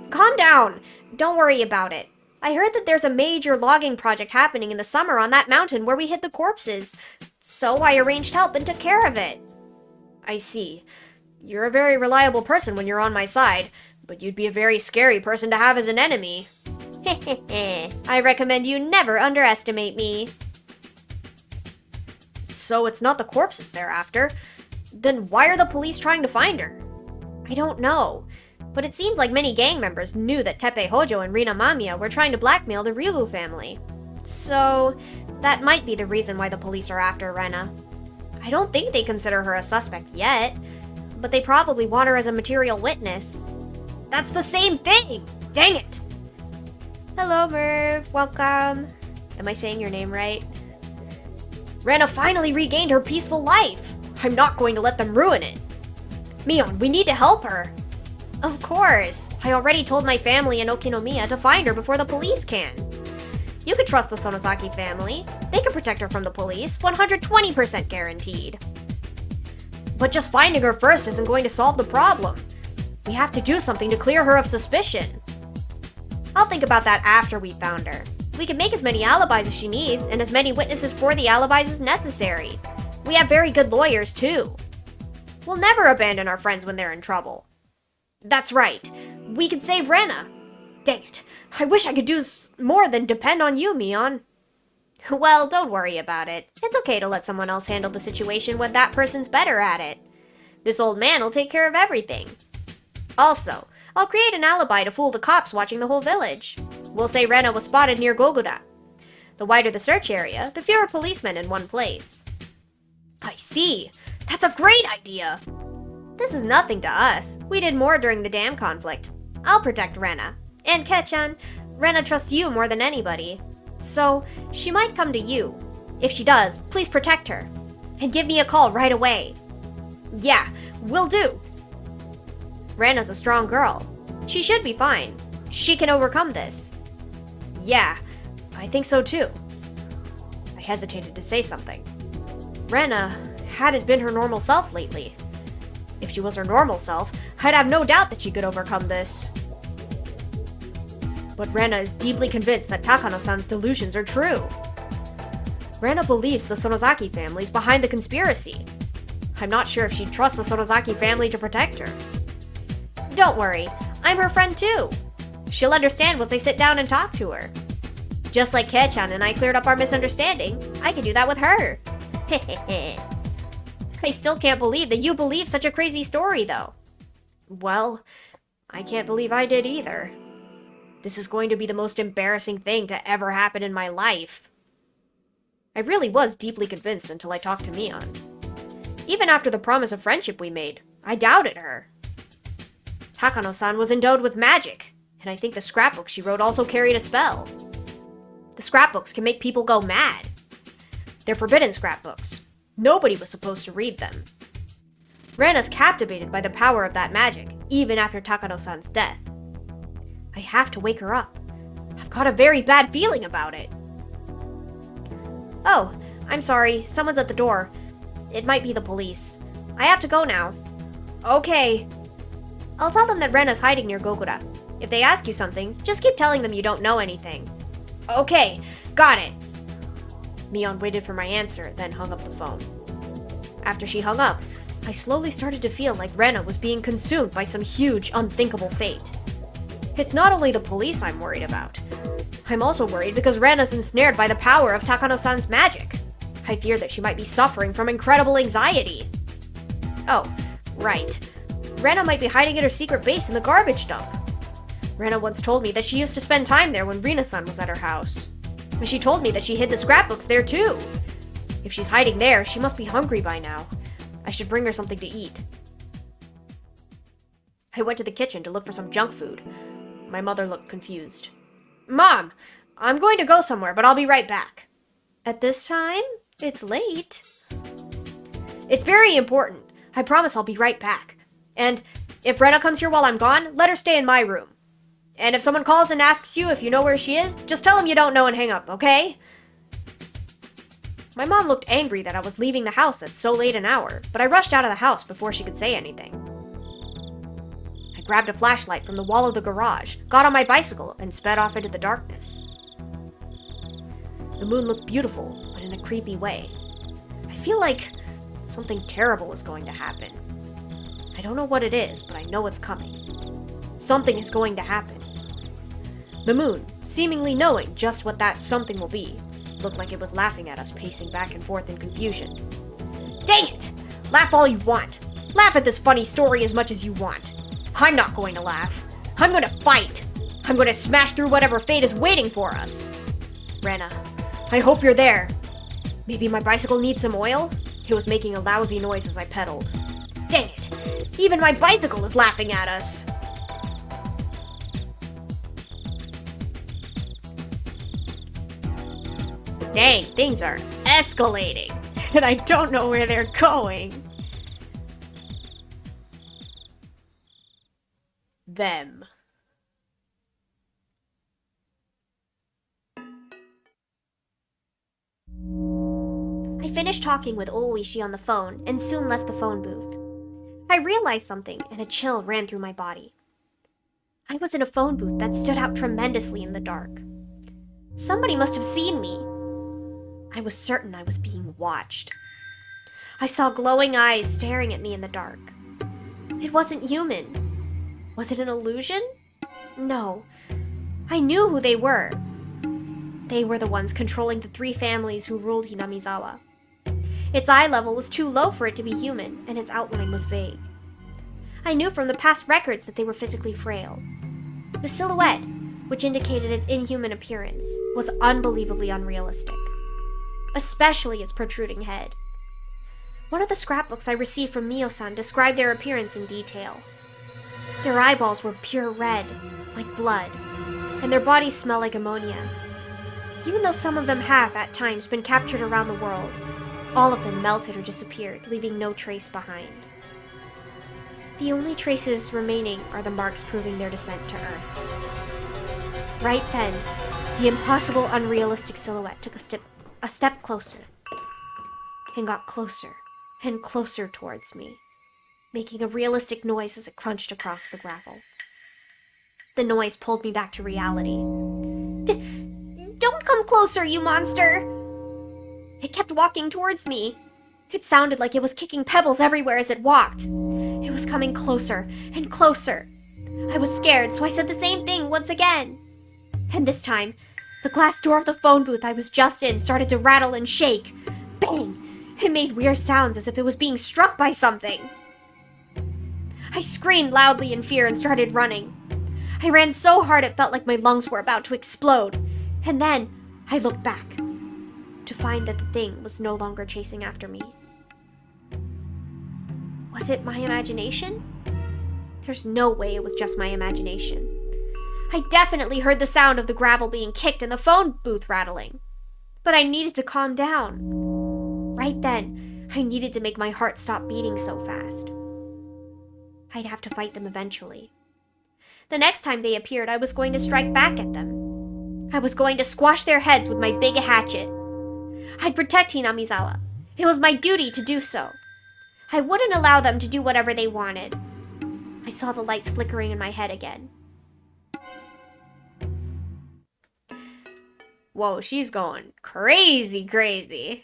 Calm down. Don't worry about it. I heard that there's a major logging project happening in the summer on that mountain where we hid the corpses. So I arranged help and took care of it. I see. You're a very reliable person when you're on my side, but you'd be a very scary person to have as an enemy. I recommend you never underestimate me. So it's not the corpses they're after. Then why are the police trying to find her? I don't know. But it seems like many gang members knew that Teppei Hojo and Rina Mamiya were trying to blackmail the Ryugu family. So, that might be the reason why the police are after Rena. I don't think they consider her a suspect yet, but they probably want her as a material witness. That's the same thing! Dang it! Hello, Merv. Welcome. Am I saying your name right? Rena finally regained her peaceful life! I'm not going to let them ruin it! Mion, we need to help her! Of course! I already told my family in Okinomiya to find her before the police can. You can trust the Sonozaki family. They can protect her from the police, 120% guaranteed. But just finding her first isn't going to solve the problem. We have to do something to clear her of suspicion. I'll think about that after we found her. We can make as many alibis as she needs, and as many witnesses for the alibis as necessary. We have very good lawyers, too. We'll never abandon our friends when they're in trouble. That's right. We can save Rena. Dang it. I wish I could do more than depend on you, Mion. Well, don't worry about it. It's okay to let someone else handle the situation when that person's better at it. This old man will take care of everything. Also, I'll create an alibi to fool the cops watching the whole village. We'll say Rena was spotted near Goguda. The wider the search area, the fewer policemen in one place. I see. That's a great idea. This is nothing to us. We did more during the dam conflict. I'll protect Rena. And Ketchan, Rena trusts you more than anybody. So, she might come to you. If she does, please protect her. And give me a call right away. Yeah, will do. Rena's a strong girl. She should be fine. She can overcome this. Yeah, I think so too. I hesitated to say something. Rena hadn't been her normal self lately. If she was her normal self, I'd have no doubt that she could overcome this. But Rena is deeply convinced that Takano-san's delusions are true. Rena believes the Sonozaki family is behind the conspiracy. I'm not sure if she'd trust the Sonozaki family to protect her. Don't worry, I'm her friend too. She'll understand once I sit down and talk to her. Just like Ketchan and I cleared up our misunderstanding, I can do that with her. I still can't believe that you believe such a crazy story, though. Well, I can't believe I did either. This is going to be the most embarrassing thing to ever happen in my life. I really was deeply convinced until I talked to Mion. Even after the promise of friendship we made, I doubted her. Takano-san was endowed with magic, and I think the scrapbooks she wrote also carried a spell. The scrapbooks can make people go mad. They're forbidden scrapbooks. Nobody was supposed to read them. Rena's captivated by the power of that magic, even after Takano-san's death. I have to wake her up. I've got a very bad feeling about it. Oh, I'm sorry. Someone's at the door. It might be the police. I have to go now. Okay. I'll tell them that Rena's hiding near Gokura. If they ask you something, just keep telling them you don't know anything. Okay, got it. Mion waited for my answer, then hung up the phone. After she hung up, I slowly started to feel like Rena was being consumed by some huge, unthinkable fate. It's not only the police I'm worried about. I'm also worried because Rena's ensnared by the power of Takano-san's magic. I fear that she might be suffering from incredible anxiety. Oh, right. Rena might be hiding at her secret base in the garbage dump. Rena once told me that she used to spend time there when Rena-san was at her house. And she told me that she hid the scrapbooks there too. If she's hiding there, she must be hungry by now. I should bring her something to eat. I went to the kitchen to look for some junk food. My mother looked confused. Mom, I'm going to go somewhere, but I'll be right back. At this time? It's late. It's very important. I promise I'll be right back. And if Rena comes here while I'm gone, let her stay in my room. And if someone calls and asks you if you know where she is, just tell them you don't know and hang up, okay? My mom looked angry that I was leaving the house at so late an hour, but I rushed out of the house before she could say anything. I grabbed a flashlight from the wall of the garage, got on my bicycle, and sped off into the darkness. The moon looked beautiful, but in a creepy way. I feel like something terrible is going to happen. I don't know what it is, but I know it's coming. Something is going to happen. The moon, seemingly knowing just what that something will be, looked like it was laughing at us, pacing back and forth in confusion. Dang it! Laugh all you want. Laugh at this funny story as much as you want. I'm not going to laugh. I'm going to fight. I'm going to smash through whatever fate is waiting for us. Rena, I hope you're there. Maybe my bicycle needs some oil? It was making a lousy noise as I pedaled. Dang it! Even my bicycle is laughing at us. Dang, things are escalating, and I don't know where they're going. Them. I finished talking with Ooishi on the phone and soon left the phone booth. I realized something and a chill ran through my body. I was in a phone booth that stood out tremendously in the dark. Somebody must have seen me. I was certain I was being watched. I saw glowing eyes staring at me in the dark. It wasn't human. Was it an illusion? No. I knew who they were. They were the ones controlling the 3 families who ruled Hinamizawa. Its eye level was too low for it to be human, and its outline was vague. I knew from the past records that they were physically frail. The silhouette, which indicated its inhuman appearance, was unbelievably unrealistic. Especially its protruding head. One of the scrapbooks I received from Mio-san described their appearance in detail. Their eyeballs were pure red, like blood, and their bodies smell like ammonia. Even though some of them have, at times, been captured around the world, all of them melted or disappeared, leaving no trace behind. The only traces remaining are the marks proving their descent to Earth. Right then, the impossible, unrealistic silhouette took a step closer, and got closer and closer towards me, making a realistic noise as it crunched across the gravel. The noise pulled me back to reality. Don't come closer, you monster! It kept walking towards me. It sounded like it was kicking pebbles everywhere as it walked. It was coming closer and closer. I was scared, so I said the same thing once again. And this time, the glass door of the phone booth I was just in started to rattle and shake. Bang! It made weird sounds as if it was being struck by something. I screamed loudly in fear and started running. I ran so hard it felt like my lungs were about to explode. And then I looked back, to find that the thing was no longer chasing after me. Was it my imagination? There's no way it was just my imagination. I definitely heard the sound of the gravel being kicked and the phone booth rattling. But I needed to calm down. Right then, I needed to make my heart stop beating so fast. I'd have to fight them eventually. The next time they appeared, I was going to strike back at them. I was going to squash their heads with my big hatchet. I'd protect Hinamizawa. It was my duty to do so. I wouldn't allow them to do whatever they wanted. I saw the lights flickering in my head again. Whoa, she's going crazy.